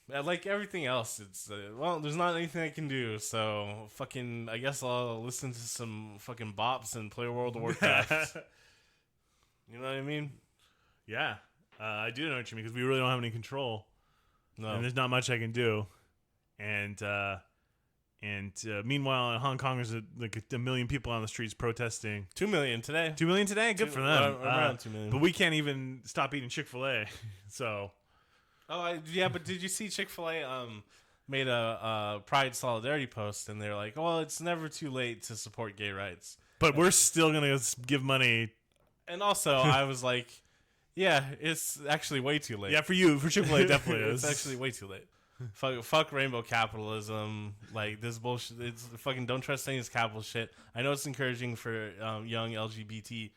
Like everything else, it's well, there's not anything I can do. So fucking, I guess I'll listen to some fucking bops and play World of Warcraft. You know what I mean? Yeah, I do know what you mean because we really don't have any control. No, and there's not much I can do. And meanwhile, in Hong Kong, there's like a million people on the streets protesting. 2 million today. 2 million today? Good for them. Around 2 million. But we can't even stop eating Chick-fil-A. So. Oh, yeah, but did you see Chick-fil-A made a Pride Solidarity post, and they're like, well, it's never too late to support gay rights. But we're still going to give money. And also, I was like, yeah, it's actually way too late. Yeah, for you. For Chick-fil-A, definitely is. It's actually way too late. Fuck rainbow capitalism. Like, this bullshit. It's fucking don't trust any of this capital shit. I know it's encouraging for young LGBT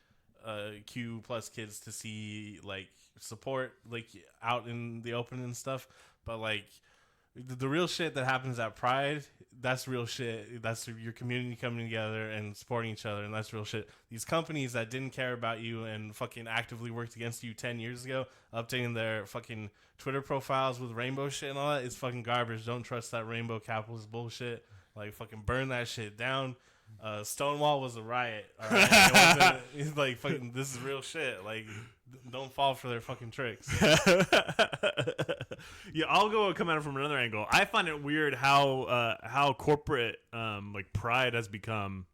Q plus kids to see, like, support, like, out in the open and stuff. But, like, the real shit that happens at Pride, that's real shit. That's your community coming together and supporting each other, and that's real shit. These companies that didn't care about you and fucking actively worked against you 10 years ago, updating their fucking Twitter profiles with rainbow shit and all that, is fucking garbage. Don't trust that rainbow capitalist bullshit. Like, fucking burn that shit down. Stonewall was a riot. All right? It's like, fucking, this is real shit. Like, don't fall for their fucking tricks. Yeah, I'll come at it from another angle. I find it weird how corporate like Pride has become.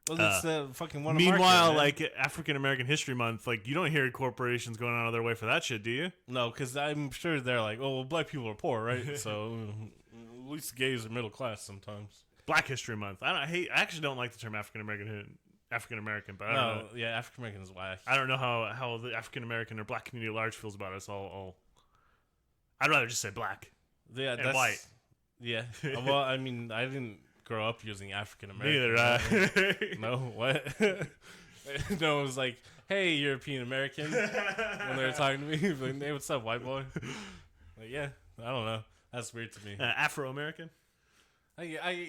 Well, it's fucking one. Meanwhile, like African American History Month, like you don't hear corporations going out of their way for that shit, do you? No, because I'm sure they're like, oh, well, black people are poor, right? So at least gays are middle class sometimes. Black History Month. I actually don't like the term African American, but I don't know. Yeah, African American is whack. I don't know how the African American or black community at large feels about us. I'd rather just say black. Yeah, and white. Yeah. Well, I mean, I didn't grow up using African American. Neither. No, what? No, it was like, hey, European American, when they were talking to me. Like, hey, what's up, white boy? Like, yeah, I don't know. That's weird to me. Afro American. I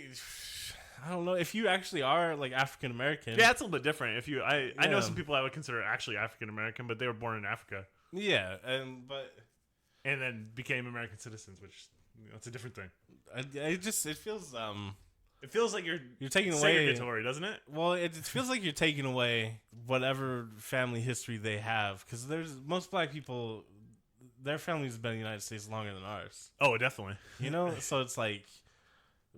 don't know if you actually are like African American. Yeah, it's a little bit different. I know some people I would consider actually African American, but they were born in Africa. Yeah, and then became American citizens, which it's a different thing. It feels it feels like you're taking away segregatory, doesn't it? Well, it feels like you're taking away whatever family history they have, because most black people, their families have been in the United States longer than ours. Oh, definitely. You know, so it's like,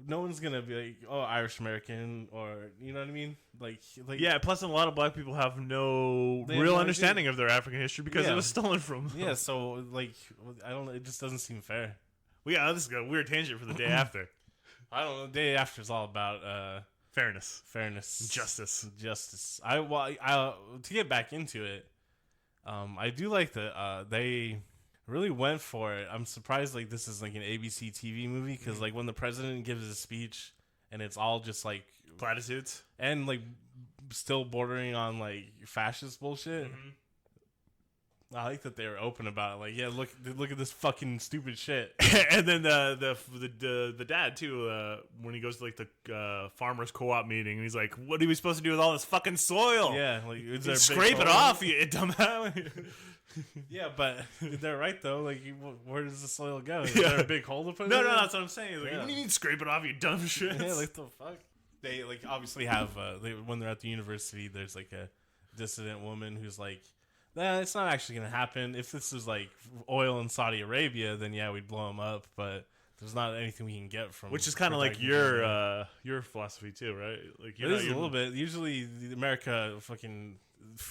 no one's gonna be like, oh, Irish American, or you know what I mean? Like yeah. Plus, a lot of black people have no real understanding of their African history because it was stolen from them. Yeah, so like, I don't know. It just doesn't seem fair. Well, yeah, this is a weird tangent for the day after. I don't know. The day after is all about fairness, justice. To get back into it, I do like that they really went for it. I'm surprised like this is like an ABC TV movie, because like when the president gives his speech and it's all just like platitudes and like still bordering on like fascist bullshit. Mm-hmm. I like that they were open about it. Like, yeah, look at this fucking stupid shit. And then the dad too, when he goes to like the farmers co-op meeting, and he's like, "What are we supposed to do with all this fucking soil?" Yeah, like scrape it off, you dumbass. Yeah, but they're right though. Like, where does the soil go? Is there a big hole to put? No, that's what I'm saying. Like, what do you mean scrape it off, you dumb shit? Yeah, like the fuck. They like obviously have when they're at the university, there's like a dissident woman who's like, nah, it's not actually gonna happen. If this was like oil in Saudi Arabia, then yeah, we'd blow them up. But there's not anything we can get from. Which is kind of like your philosophy too, right? Like it is a little bit. Usually, America fucking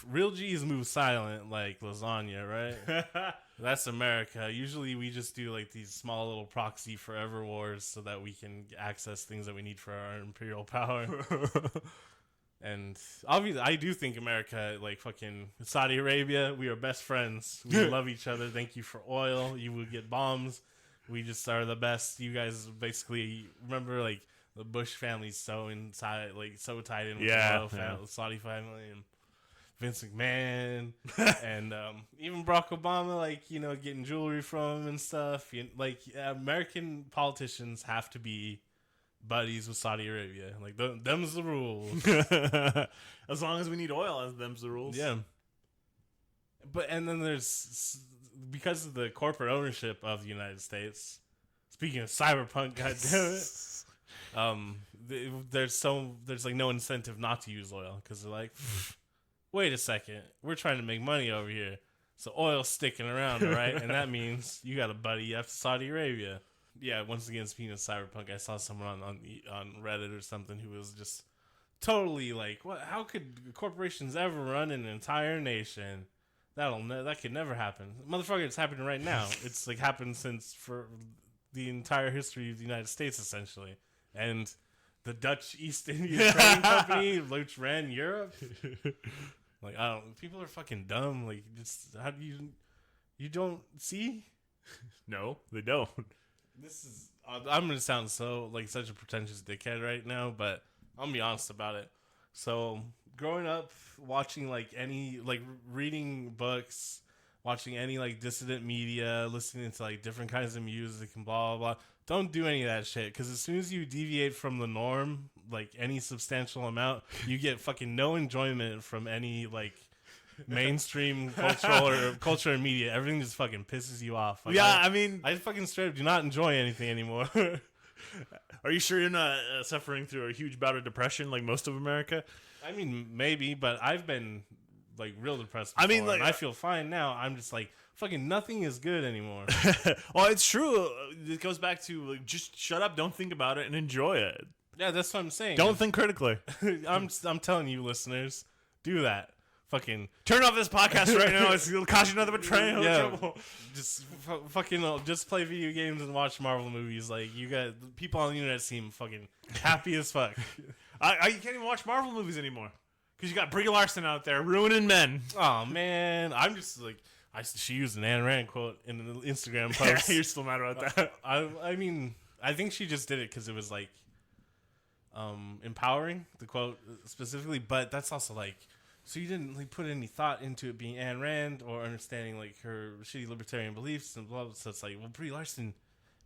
real G's move silent like lasagna, right? That's America. Usually, we just do like these small little proxy forever wars so that we can access things that we need for our imperial power. And obviously, I do think America, like fucking Saudi Arabia, we are best friends. We love each other. Thank you for oil. You would get bombs. We just are the best. You guys basically remember like the Bush family's so inside, like so tied in with the royal family, Saudi family, and Vince McMahon, and even Barack Obama, like, you know, getting jewelry from him and stuff. Like, American politicians have to be buddies with Saudi Arabia. Like, them's the rules. As long as we need oil, them's the rules. Yeah. But, and then there's, because of the corporate ownership of the United States, speaking of cyberpunk, goddammit, there's like no incentive not to use oil, because they're like, wait a second, we're trying to make money over here, so oil's sticking around, right? And that means you got a buddy after Saudi Arabia. Yeah, once again, speaking of cyberpunk, I saw someone on Reddit or something who was just totally like, what? How could corporations ever run an entire nation? That could never happen, motherfucker. It's happening right now. It's like happened for the entire history of the United States, essentially, and the Dutch East India Trading Company, which ran Europe. Like, I don't. People are fucking dumb. Like, just how do you don't see? No, they don't. This is. I'm gonna sound so like such a pretentious dickhead right now, but I'll be honest about it. So, growing up, watching like any like reading books, watching any like dissident media, listening to like different kinds of music and blah blah blah. Don't do any of that shit, because as soon as you deviate from the norm, like any substantial amount, you get fucking no enjoyment from any like mainstream culture and media. Everything just fucking pisses you off. Like, yeah, I fucking straight up do not enjoy anything anymore. Are you sure you're not suffering through a huge bout of depression like most of America? I mean, maybe, but I've been like real depressed before, and I feel fine now. I'm just like, fucking nothing is good anymore. Well, it's true. It goes back to like, just shut up, don't think about it, and enjoy it. Yeah, that's what I'm saying. Don't think critically. I'm telling you, listeners, do that. Fucking turn off this podcast right now. It'll cost you another betrayal. Yeah, just fucking just play video games and watch Marvel movies. Like, you got people on the internet seem fucking happy as fuck. You can't even watch Marvel movies anymore because you got Brie Larson out there ruining men. Oh man, I'm just like, she used an Ayn Rand quote in an Instagram post. You're still mad about that? I mean, I think she just did it because it was like empowering, the quote specifically. But that's also like, so you didn't like put any thought into it being Ayn Rand or understanding like her shitty libertarian beliefs and blah blah. So it's like, well, Brie Larson,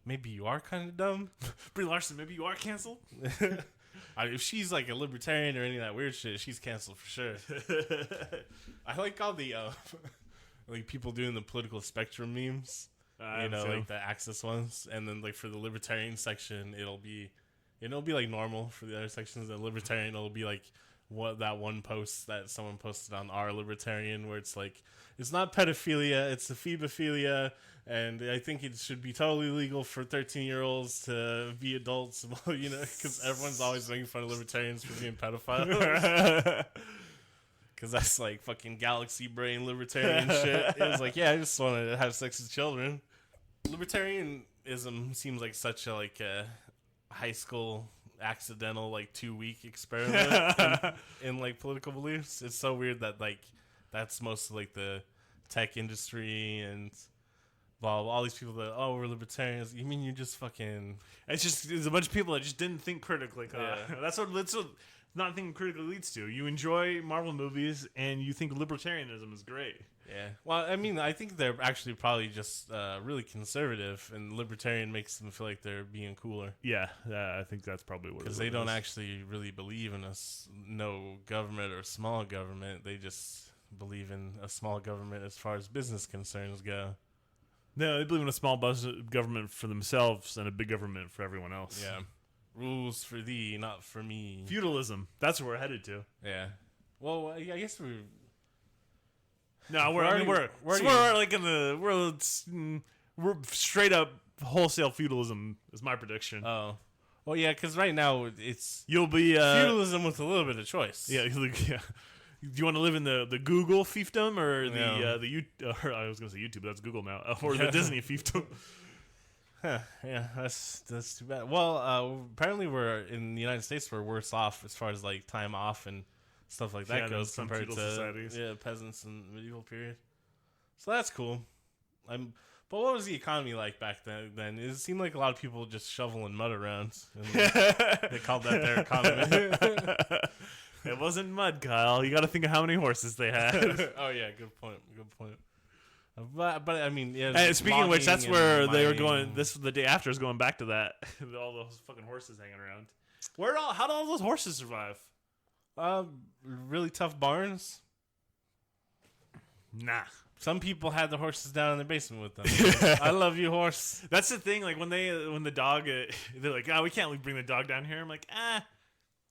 maybe you are kind of dumb. Brie Larson, maybe you are canceled. If she's like a libertarian or any of that weird shit, she's canceled for sure. I like all the like people doing the political spectrum memes, like the Axis ones, and then like for the libertarian section, it'll be like normal. For the other sections, the libertarian, it'll be like that one post that someone posted on Our Libertarian, where it's like, it's not pedophilia, it's ephebophilia, and I think it should be totally legal for 13-year-olds to be adults, because everyone's always making fun of libertarians for being pedophiles. Because that's like fucking galaxy brain libertarian shit. It was like, yeah, I just want to have sex with children. Libertarianism seems like such a like a high school accidental like 2-week experiment in like political beliefs. It's so weird that like that's most of like the tech industry and all these people that, oh, we're libertarians. You mean you just fucking... It's a bunch of people that just didn't think critically. Yeah. That's what not thinking critically leads to. You enjoy Marvel movies and you think libertarianism is great. Yeah. Well, I mean, I think they're actually probably just really conservative, and libertarian makes them feel like they're being cooler. Yeah, I think that's probably what it is. Because they don't actually really believe in no government or small government. They just believe in a small government as far as business concerns go. No, they believe in a small government for themselves and a big government for everyone else. Yeah. Rules for thee, not for me. Feudalism. That's where we're headed to. Yeah. Well, I guess we're... No, we're like in the we're straight up wholesale feudalism is my prediction. Oh, well, yeah, because right now you'll be feudalism with a little bit of choice. Yeah, yeah. Do you want to live in the Google fiefdom or I was gonna say YouTube, but that's Google now, or the Disney fiefdom? Huh, yeah, that's too bad. Well, apparently we're in the United States, we're worse off as far as like time off and stuff like that goes compared to peasants in the medieval period. So that's cool. But what was the economy like back then? It seemed like a lot of people just shoveling mud around. And they called that their economy. It wasn't mud, Kyle. You got to think of how many horses they had. Oh yeah, good point. But I mean, yeah. And speaking of which, that's where they were mining. going. This the day after is going back to that. All those fucking horses hanging around. How do all those horses survive? Really tough barns. Nah. Some people had the horses down in the basement with them. I love you, horse. That's the thing. Like when the dog, they're like, we can't bring the dog down here. I'm like, I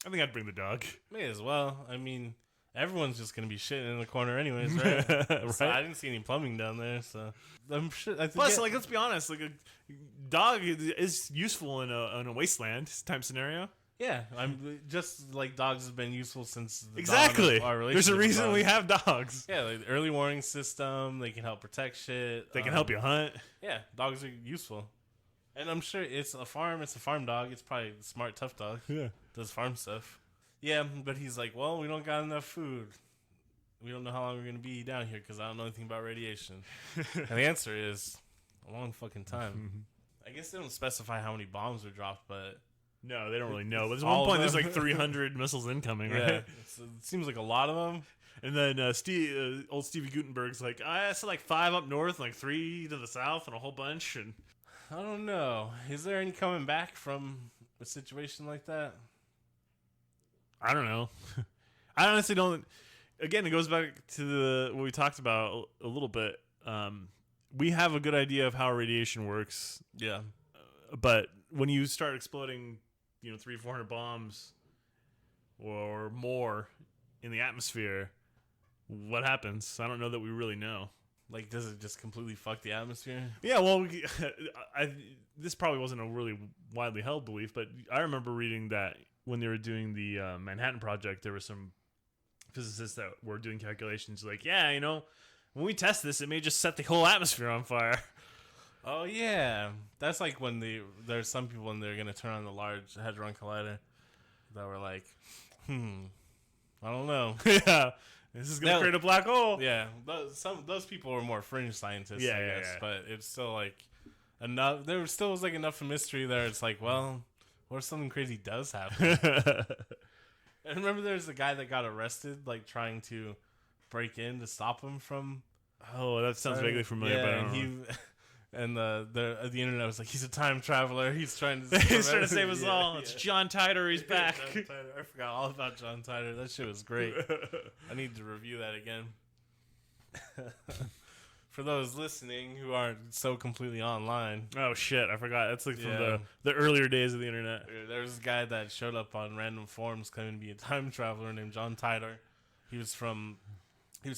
think I'd bring the dog. May as well. I mean, everyone's just gonna be shitting in the corner anyways, right? Right? So I didn't see any plumbing down there, so I'm sure. Plus, like, let's be honest. Like a dog is useful in a wasteland type scenario. yeah, I'm just like dogs have been useful since the Exactly. dawn of our There's a relationship with reason dogs. we have dogs. Yeah, like the early warning system. They can help protect shit. They can help you hunt. Yeah, dogs are useful, and I'm sure it's a farm. It's a farm dog. It's probably a smart, tough dog. Yeah. Does farm stuff. Yeah, but he's like, well, we don't got enough food. We don't know how long we're gonna be down here because I don't know anything about radiation. And the answer is a long fucking time. I guess they don't specify how many bombs were dropped, but No, they don't really know. But there's All one point of there's them. like 300 missiles incoming, yeah, right? it seems like a lot of them. And then old Stevie Gutenberg's like, I said like 5 up north, and like 3 to the south, and a whole bunch. And I don't know. Is there any coming back from a situation like that? I don't know. I honestly don't. Again, it goes back to what we talked about a little bit. We have a good idea of how radiation works, Yeah. but when you start exploding, 300-400 bombs or more in the atmosphere, what happens? I don't know that we really know. Like, does it just completely fuck the atmosphere? Yeah, well, this probably wasn't a really widely held belief, but I remember reading that when they were doing the Manhattan Project, there were some physicists that were doing calculations like, when we test this, it may just set the whole atmosphere on fire. Oh, yeah. That's like when there's some people when they're going to turn on the Large Hadron Collider that were like, I don't know. Yeah, this is going to create a black hole. Yeah, those people were more fringe scientists, Yeah, I yeah, guess. yeah. But it's still like enough. There still was like enough of mystery there. It's like, well, what if something crazy does happen? And remember, there's a guy that got arrested, like trying to break in to stop him from. Oh, that sounds vaguely familiar, but I don't know. And the internet was like, he's a time traveler. He's trying to He's trying to save us all. It's John Titor. He's back. John Titor. I forgot all about John Titor. That shit was great. I need to review that again. For those listening who aren't so completely online, Oh shit, I forgot. That's like from Yeah. the earlier days of the internet. there was a guy that showed up on random forums claiming to be a time traveler named John Titor. He was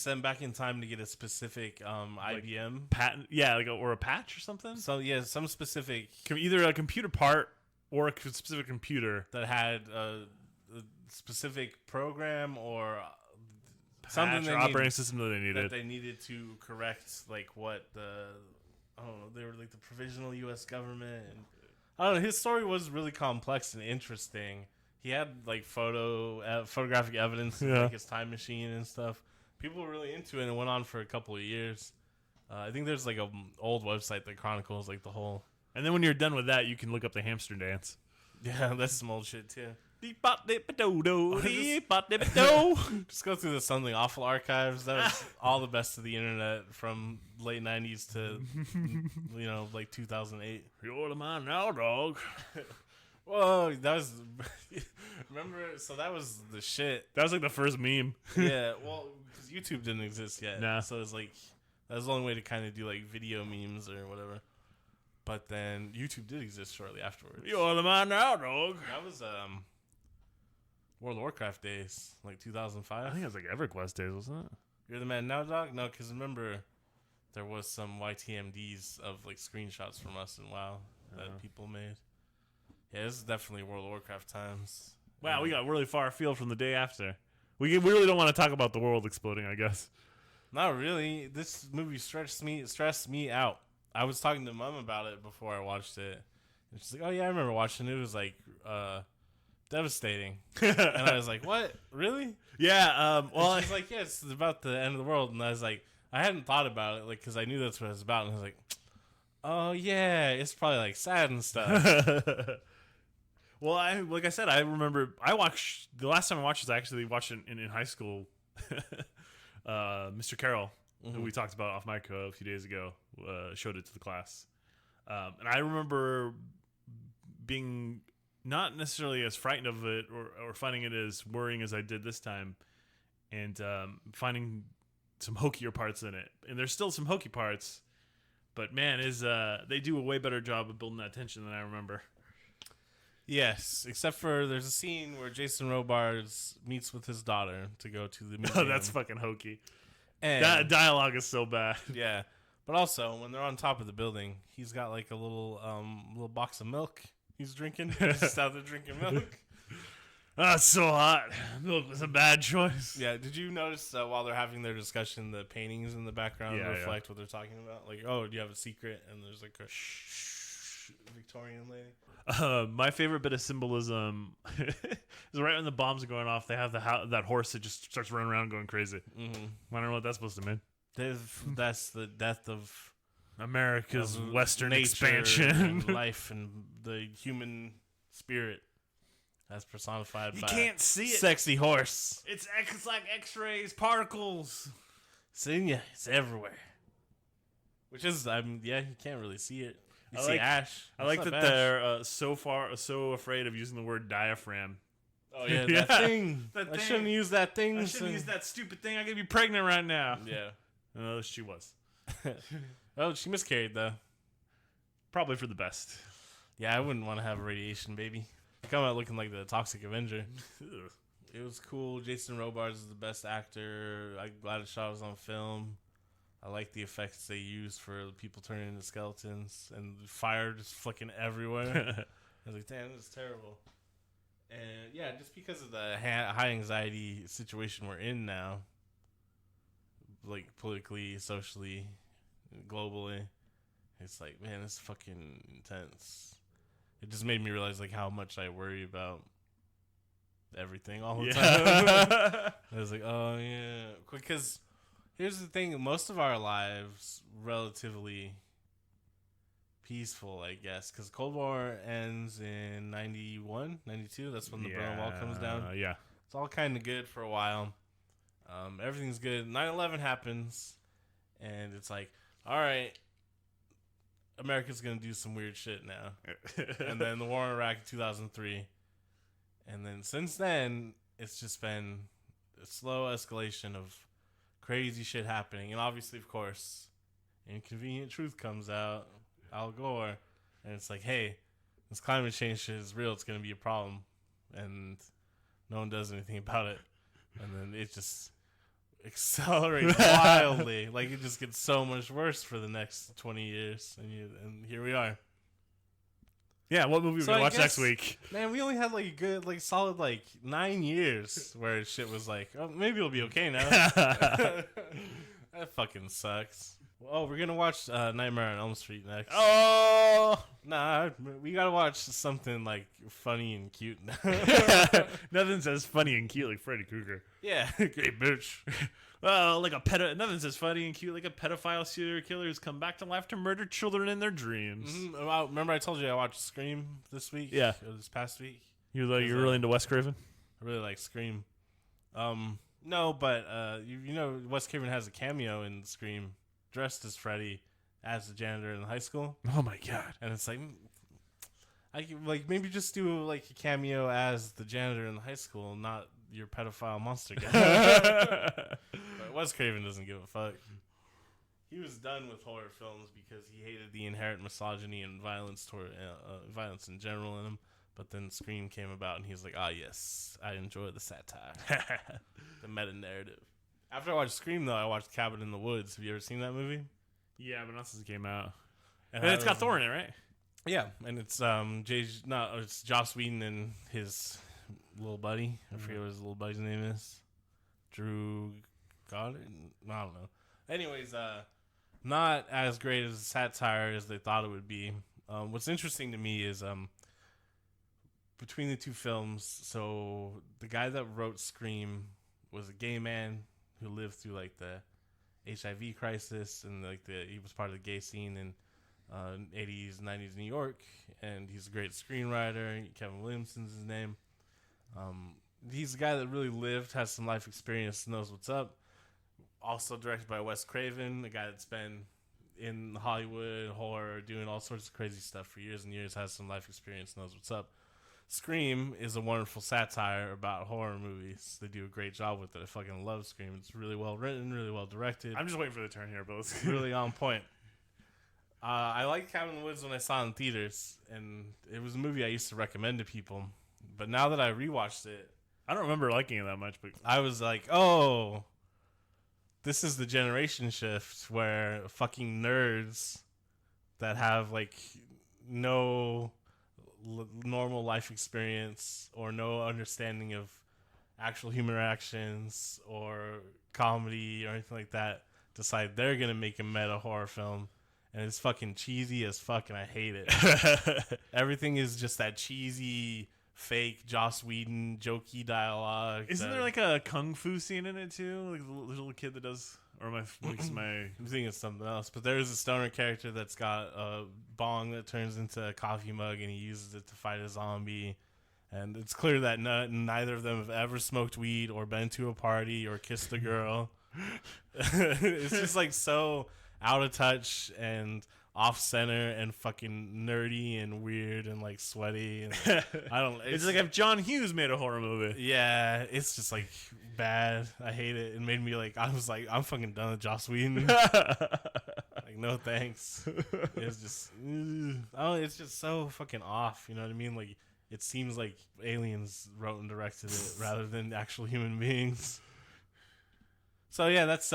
sent back in time to get a specific IBM. Patent, yeah, or a patch or something. So yeah, some specific Either a computer part or a specific computer. that had a specific program or something Patch or operating system that they needed. that they needed to correct, like what they were like the provisional U.S. government. And I don't know. His story was really complex and interesting. He had like photographic evidence of like his time machine and stuff. People were really into it, and it went on for a couple of years. I think there's like a old website that chronicles like the whole. And then when you're done with that, you can look up the hamster dance. Yeah, that's some old shit too. Just go through the Something Awful archives. That was all the best of the internet from late 90s to, like 2008. You're the man now, dog. Whoa, that was... Remember? So that was the shit. That was like the first meme. Yeah, well, because YouTube didn't exist yet. Nah. So it's like... That was the only way to kind of do like video memes or whatever. But then YouTube did exist shortly afterwards. You're the man now, dog. That was World of Warcraft days, like 2005. I think it was like EverQuest days, wasn't it? You're the man now, dog? No, because remember, there was some YTMDs of like screenshots from us and WoW that people made. Yeah, this is definitely World of Warcraft times. Wow, we got really far afield from the day after. We really don't want to talk about the world exploding, I guess. Not really. This movie stressed me out. I was talking to Mom about it before I watched it. And she's like, oh yeah, I remember watching it. It was like devastating. And I was like, what? Really? Yeah, well, And she's like, yeah, it's about the end of the world. And I was like, I hadn't thought about it, like, because I knew that's what it was about. And I was like, Oh yeah, it's probably like sad and stuff. Well, like I said, I remember I watched the last time I watched was I actually watched it in high school. Mr. Carroll, who we talked about off mic a few days ago, showed it to the class, and I remember being not necessarily as frightened of it or finding it as worrying as I did this time, and finding some hokier parts in it. And there's still some hokey parts, but man, they do a way better job of building that tension than I remember. Yes, except for there's a scene where Jason Robards meets with his daughter to go to the museum. Oh, that's fucking hokey. And, That dialogue is so bad. yeah, but also when they're on top of the building, he's got like a little box of milk he's drinking. He's just out there drinking milk. Oh, it's so hot. Milk was a bad choice. Yeah, did you notice while they're having their discussion, the paintings in the background reflect what they're talking about? Like, oh, do you have a secret? And there's like a Victorian lady. My favorite bit of symbolism is right when the bombs are going off. They have that horse that just starts running around going crazy. Mm-hmm. I don't know what that's supposed to mean. That's the death of America's Western expansion, and life, and the human spirit as personified by can't see it. Sexy horse. It's like X-rays, particles. It's in ya. It's everywhere. Which is, you can't really see it. You see ash. I like that they're so afraid of using the word diaphragm. Oh yeah, that thing. I shouldn't use that thing. I shouldn't use that stupid thing. I'm gonna be pregnant right now. Yeah. She was. Oh, she miscarried though. Probably for the best. Yeah, I wouldn't want to have a radiation baby. Come out looking like the Toxic Avenger. It was cool. Jason Robards is the best actor. I'm glad it was on film. I like the effects they used for people turning into skeletons and fire just flicking everywhere. I was like, damn, this is terrible. And yeah, just because of the high anxiety situation we're in now, like politically, socially, globally, it's like, man, it's fucking intense. It just made me realize like how much I worry about everything all the time. I was like, oh yeah, because here's the thing: most of our lives relatively peaceful, I guess, because Cold War ends in 91, 92. That's when the Berlin Wall comes down. Yeah, it's all kind of good for a while. Everything's good. 9/11 happens, and it's like, all right, America's gonna do some weird shit now. And then the war in Iraq in 2003, and then since then, it's just been a slow escalation of crazy shit happening. And obviously, of course, Inconvenient Truth comes out, Al Gore, and it's like, hey, this climate change shit is real. It's gonna be a problem, and no one does anything about it. And then it just accelerates wildly. Like, it just gets so much worse for the next 20 years. And here we are. Yeah, what movie are we going to watch next week? Man, we only had like a good, like solid, like 9 years where shit was like, oh, maybe it'll be okay now. That fucking sucks. Oh, we're going to watch Nightmare on Elm Street next. Oh! Nah, we got to watch something like funny and cute now. Nothing says funny and cute like Freddy Krueger. Yeah, great bitch. Nothing says funny and cute like a pedophile serial killer who's come back to life to murder children in their dreams. Mm-hmm. Remember I told you I watched Scream this week? Yeah. Or this past week? You're really into Wes Craven? I really like Scream. No, but you know Wes Craven has a cameo in Scream, dressed as Freddy, as the janitor in high school. Oh my god! And it's like, I could, like, maybe just do like a cameo as the janitor in high school, not your pedophile monster guy. But Wes Craven doesn't give a fuck. He was done with horror films because he hated the inherent misogyny and violence toward violence in general in them. But then Scream came about, and he was like, "Ah, yes, I enjoy the satire, the meta narrative." After I watched Scream, though, I watched Cabin in the Woods. Have you ever seen that movie? Yeah, but not since it came out. And it's got Thor in it, right? Yeah, and it's it's Joss Whedon and his little buddy. I forget what his little buddy's name is. Drew Goddard? I don't know. Anyways, not as great as a satire as they thought it would be. What's interesting to me is between the two films, so the guy that wrote Scream was a gay man who lived through like the HIV crisis, and like he was part of the gay scene, and 80s, 90s New York, and he's a great screenwriter. Kevin Williamson's his name. He's a guy that really lived, has some life experience, knows what's up. Also directed by Wes Craven, a guy that's been in Hollywood horror, doing all sorts of crazy stuff for years and years, has some life experience, knows what's up. Scream is a wonderful satire about horror movies. They do a great job with it. I fucking love Scream. It's really well written, really well directed. I'm just waiting for the turn here, both. Really on point. I liked Cabin in the Woods when I saw it in theaters, and it was a movie I used to recommend to people. But now that I rewatched it, I don't remember liking it that much, but I was like, oh, this is the generation shift where fucking nerds that have like no normal life experience or no understanding of actual human interactions or comedy or anything like that decide they're gonna make a meta horror film, and it's fucking cheesy as fuck, and I hate it. Everything is just that cheesy, fake Joss Whedon jokey dialogue. Isn't there like a kung fu scene in it too? Like the little kid that does, or am I I'm thinking of something else. But there's a stoner character that's got a bong that turns into a coffee mug, and he uses it to fight a zombie. And it's clear that neither of them have ever smoked weed or been to a party or kissed a girl. It's just like so out of touch and off center and fucking nerdy and weird and like sweaty. And I don't. It's like if John Hughes made a horror movie. Yeah, it's just like bad. I hate it. It made me like, I was like, I'm fucking done with Joss Whedon. Like, no thanks. It's just, it's just so fucking off. You know what I mean? Like, it seems like aliens wrote and directed it rather than actual human beings. So yeah, that's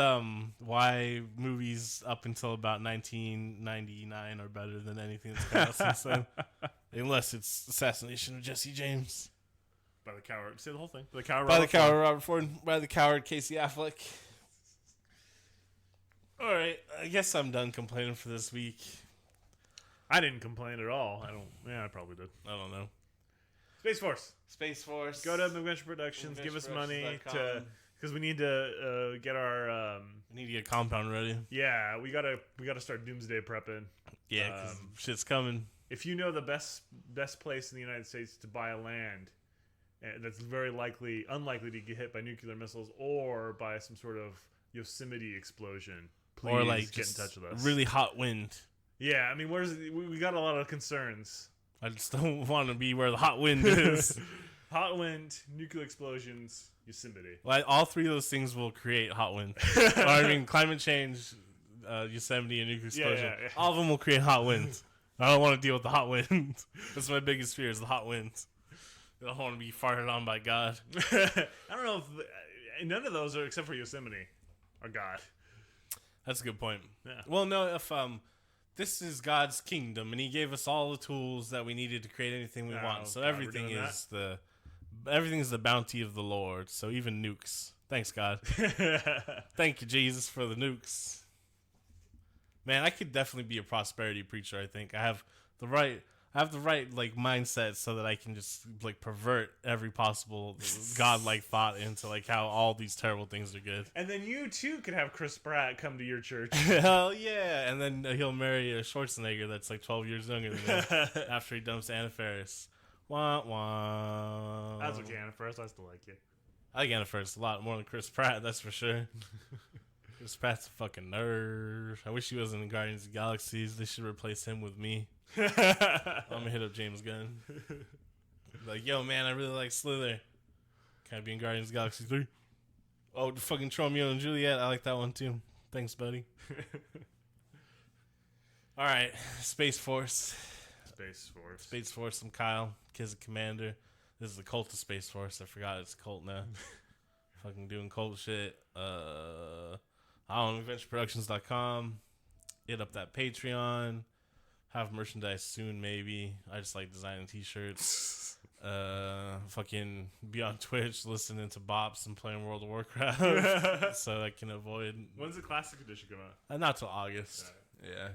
why movies up until about 1999 are better than anything that's come out since then, unless it's Assassination of Jesse James By the coward. Say the whole thing. By the coward. by the coward Robert Ford, by the coward Casey Affleck. All right, I guess I'm done complaining for this week. I didn't complain at all. I probably did. I don't know. Space Force. Go to McVenture Productions. Give us money to. Because we need to get our. We need to get a compound ready. Yeah, we gotta start doomsday prepping. Yeah, because shit's coming. If you know the best place in the United States to buy a land that's very unlikely to get hit by nuclear missiles or by some sort of Yosemite explosion, please or like get in touch with us. Really hot wind. Yeah, I mean, we got a lot of concerns. I just don't want to be where the hot wind is. Hot wind, nuclear explosions, Yosemite. Like all three of those things will create hot wind. Or, I mean, climate change, Yosemite, and nuclear explosion. Yeah. All of them will create hot wind. I don't want to deal with the hot wind. That's my biggest fear is the hot wind. I don't want to be farted on by God. I don't know if none of those are except for Yosemite are God. That's a good point. Yeah. Well, no, if this is God's kingdom, and He gave us all the tools that we needed to create anything we want. So God, everything is the bounty of the Lord. So even nukes. Thanks, God. Thank you, Jesus, for the nukes. Man, I could definitely be a prosperity preacher. I think I have the right like mindset so that I can just like pervert every possible godlike thought into like how all these terrible things are good. And then you too could have Chris Pratt come to your church. Hell yeah! And then he'll marry a Schwarzenegger that's like 12 years younger than him after he dumps Anna Faris. Wah wah. That's okay, Anna Faris. I still like you. I like Anna Faris a lot more than Chris Pratt. That's for sure. Chris Pratt's a fucking nerd. I wish he wasn't in Guardians of the Galaxies. They should replace him with me. I'm gonna hit up James Gunn. Like, yo, man, I really like Slither. Can I be in Guardians of the Galaxy 3? Oh, the fucking Romeo and Juliet. I like that one too. Thanks, buddy. All right, Space Force. Space Force. I'm Kyle, Kiz Commander. This is the cult of Space Force. I forgot it's a cult now. Fucking doing cult shit. I don't know, adventureproductions.com. Hit up that Patreon. Have merchandise soon, maybe. I just like designing t-shirts. Fucking be on Twitch listening to bops and playing World of Warcraft so I can avoid. When's the classic edition come out? Not till August. Yeah.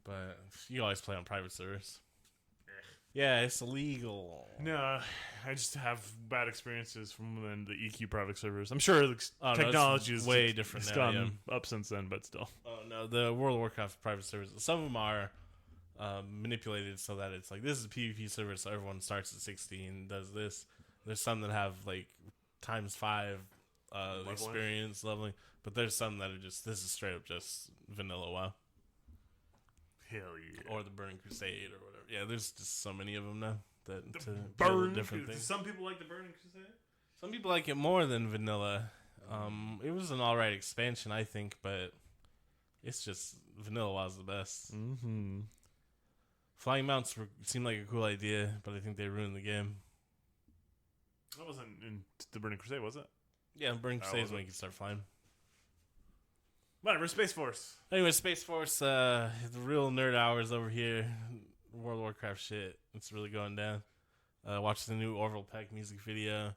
But you always play on private servers. Yeah, it's illegal. No, I just have bad experiences from when the EQ private servers. I'm sure the Oh, no, technology it's is way different it's now, gone up since then, but still. Oh no, the World of Warcraft private servers. Some of them are manipulated so that it's like this is a PvP server, so everyone starts at 16, does this. There's some that have like ×5 experience leveling, but there's some that are just this is straight up just vanilla WoW. Hell yeah. Or the Burning Crusade or whatever. Yeah, there's just so many of them now that The to Burn different things. Some people like the Burning Crusade. Some people like it more than vanilla. It was an alright expansion, I think, but it's just vanilla WoW's the best. Mm-hmm. Flying mounts seemed like a cool idea, but I think they ruined the game. That wasn't in the Burning Crusade, was it? Yeah, Burning Crusade is when you can start flying. Whatever, Space Force. Anyway, Space Force, the real nerd hours over here. World of Warcraft shit. It's really going down. Watch the new Orville Peck music video.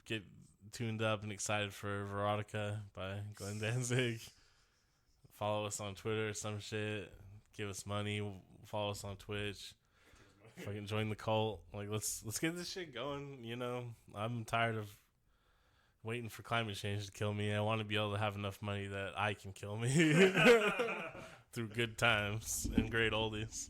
Get tuned up and excited for Veronica by Glenn Danzig. Follow us on Twitter, some shit. Give us money. Follow us on Twitch. Fucking join the cult. Like let's get this shit going. You know, I'm tired of waiting for climate change to kill me. I want to be able to have enough money that I can kill me through good times and great oldies.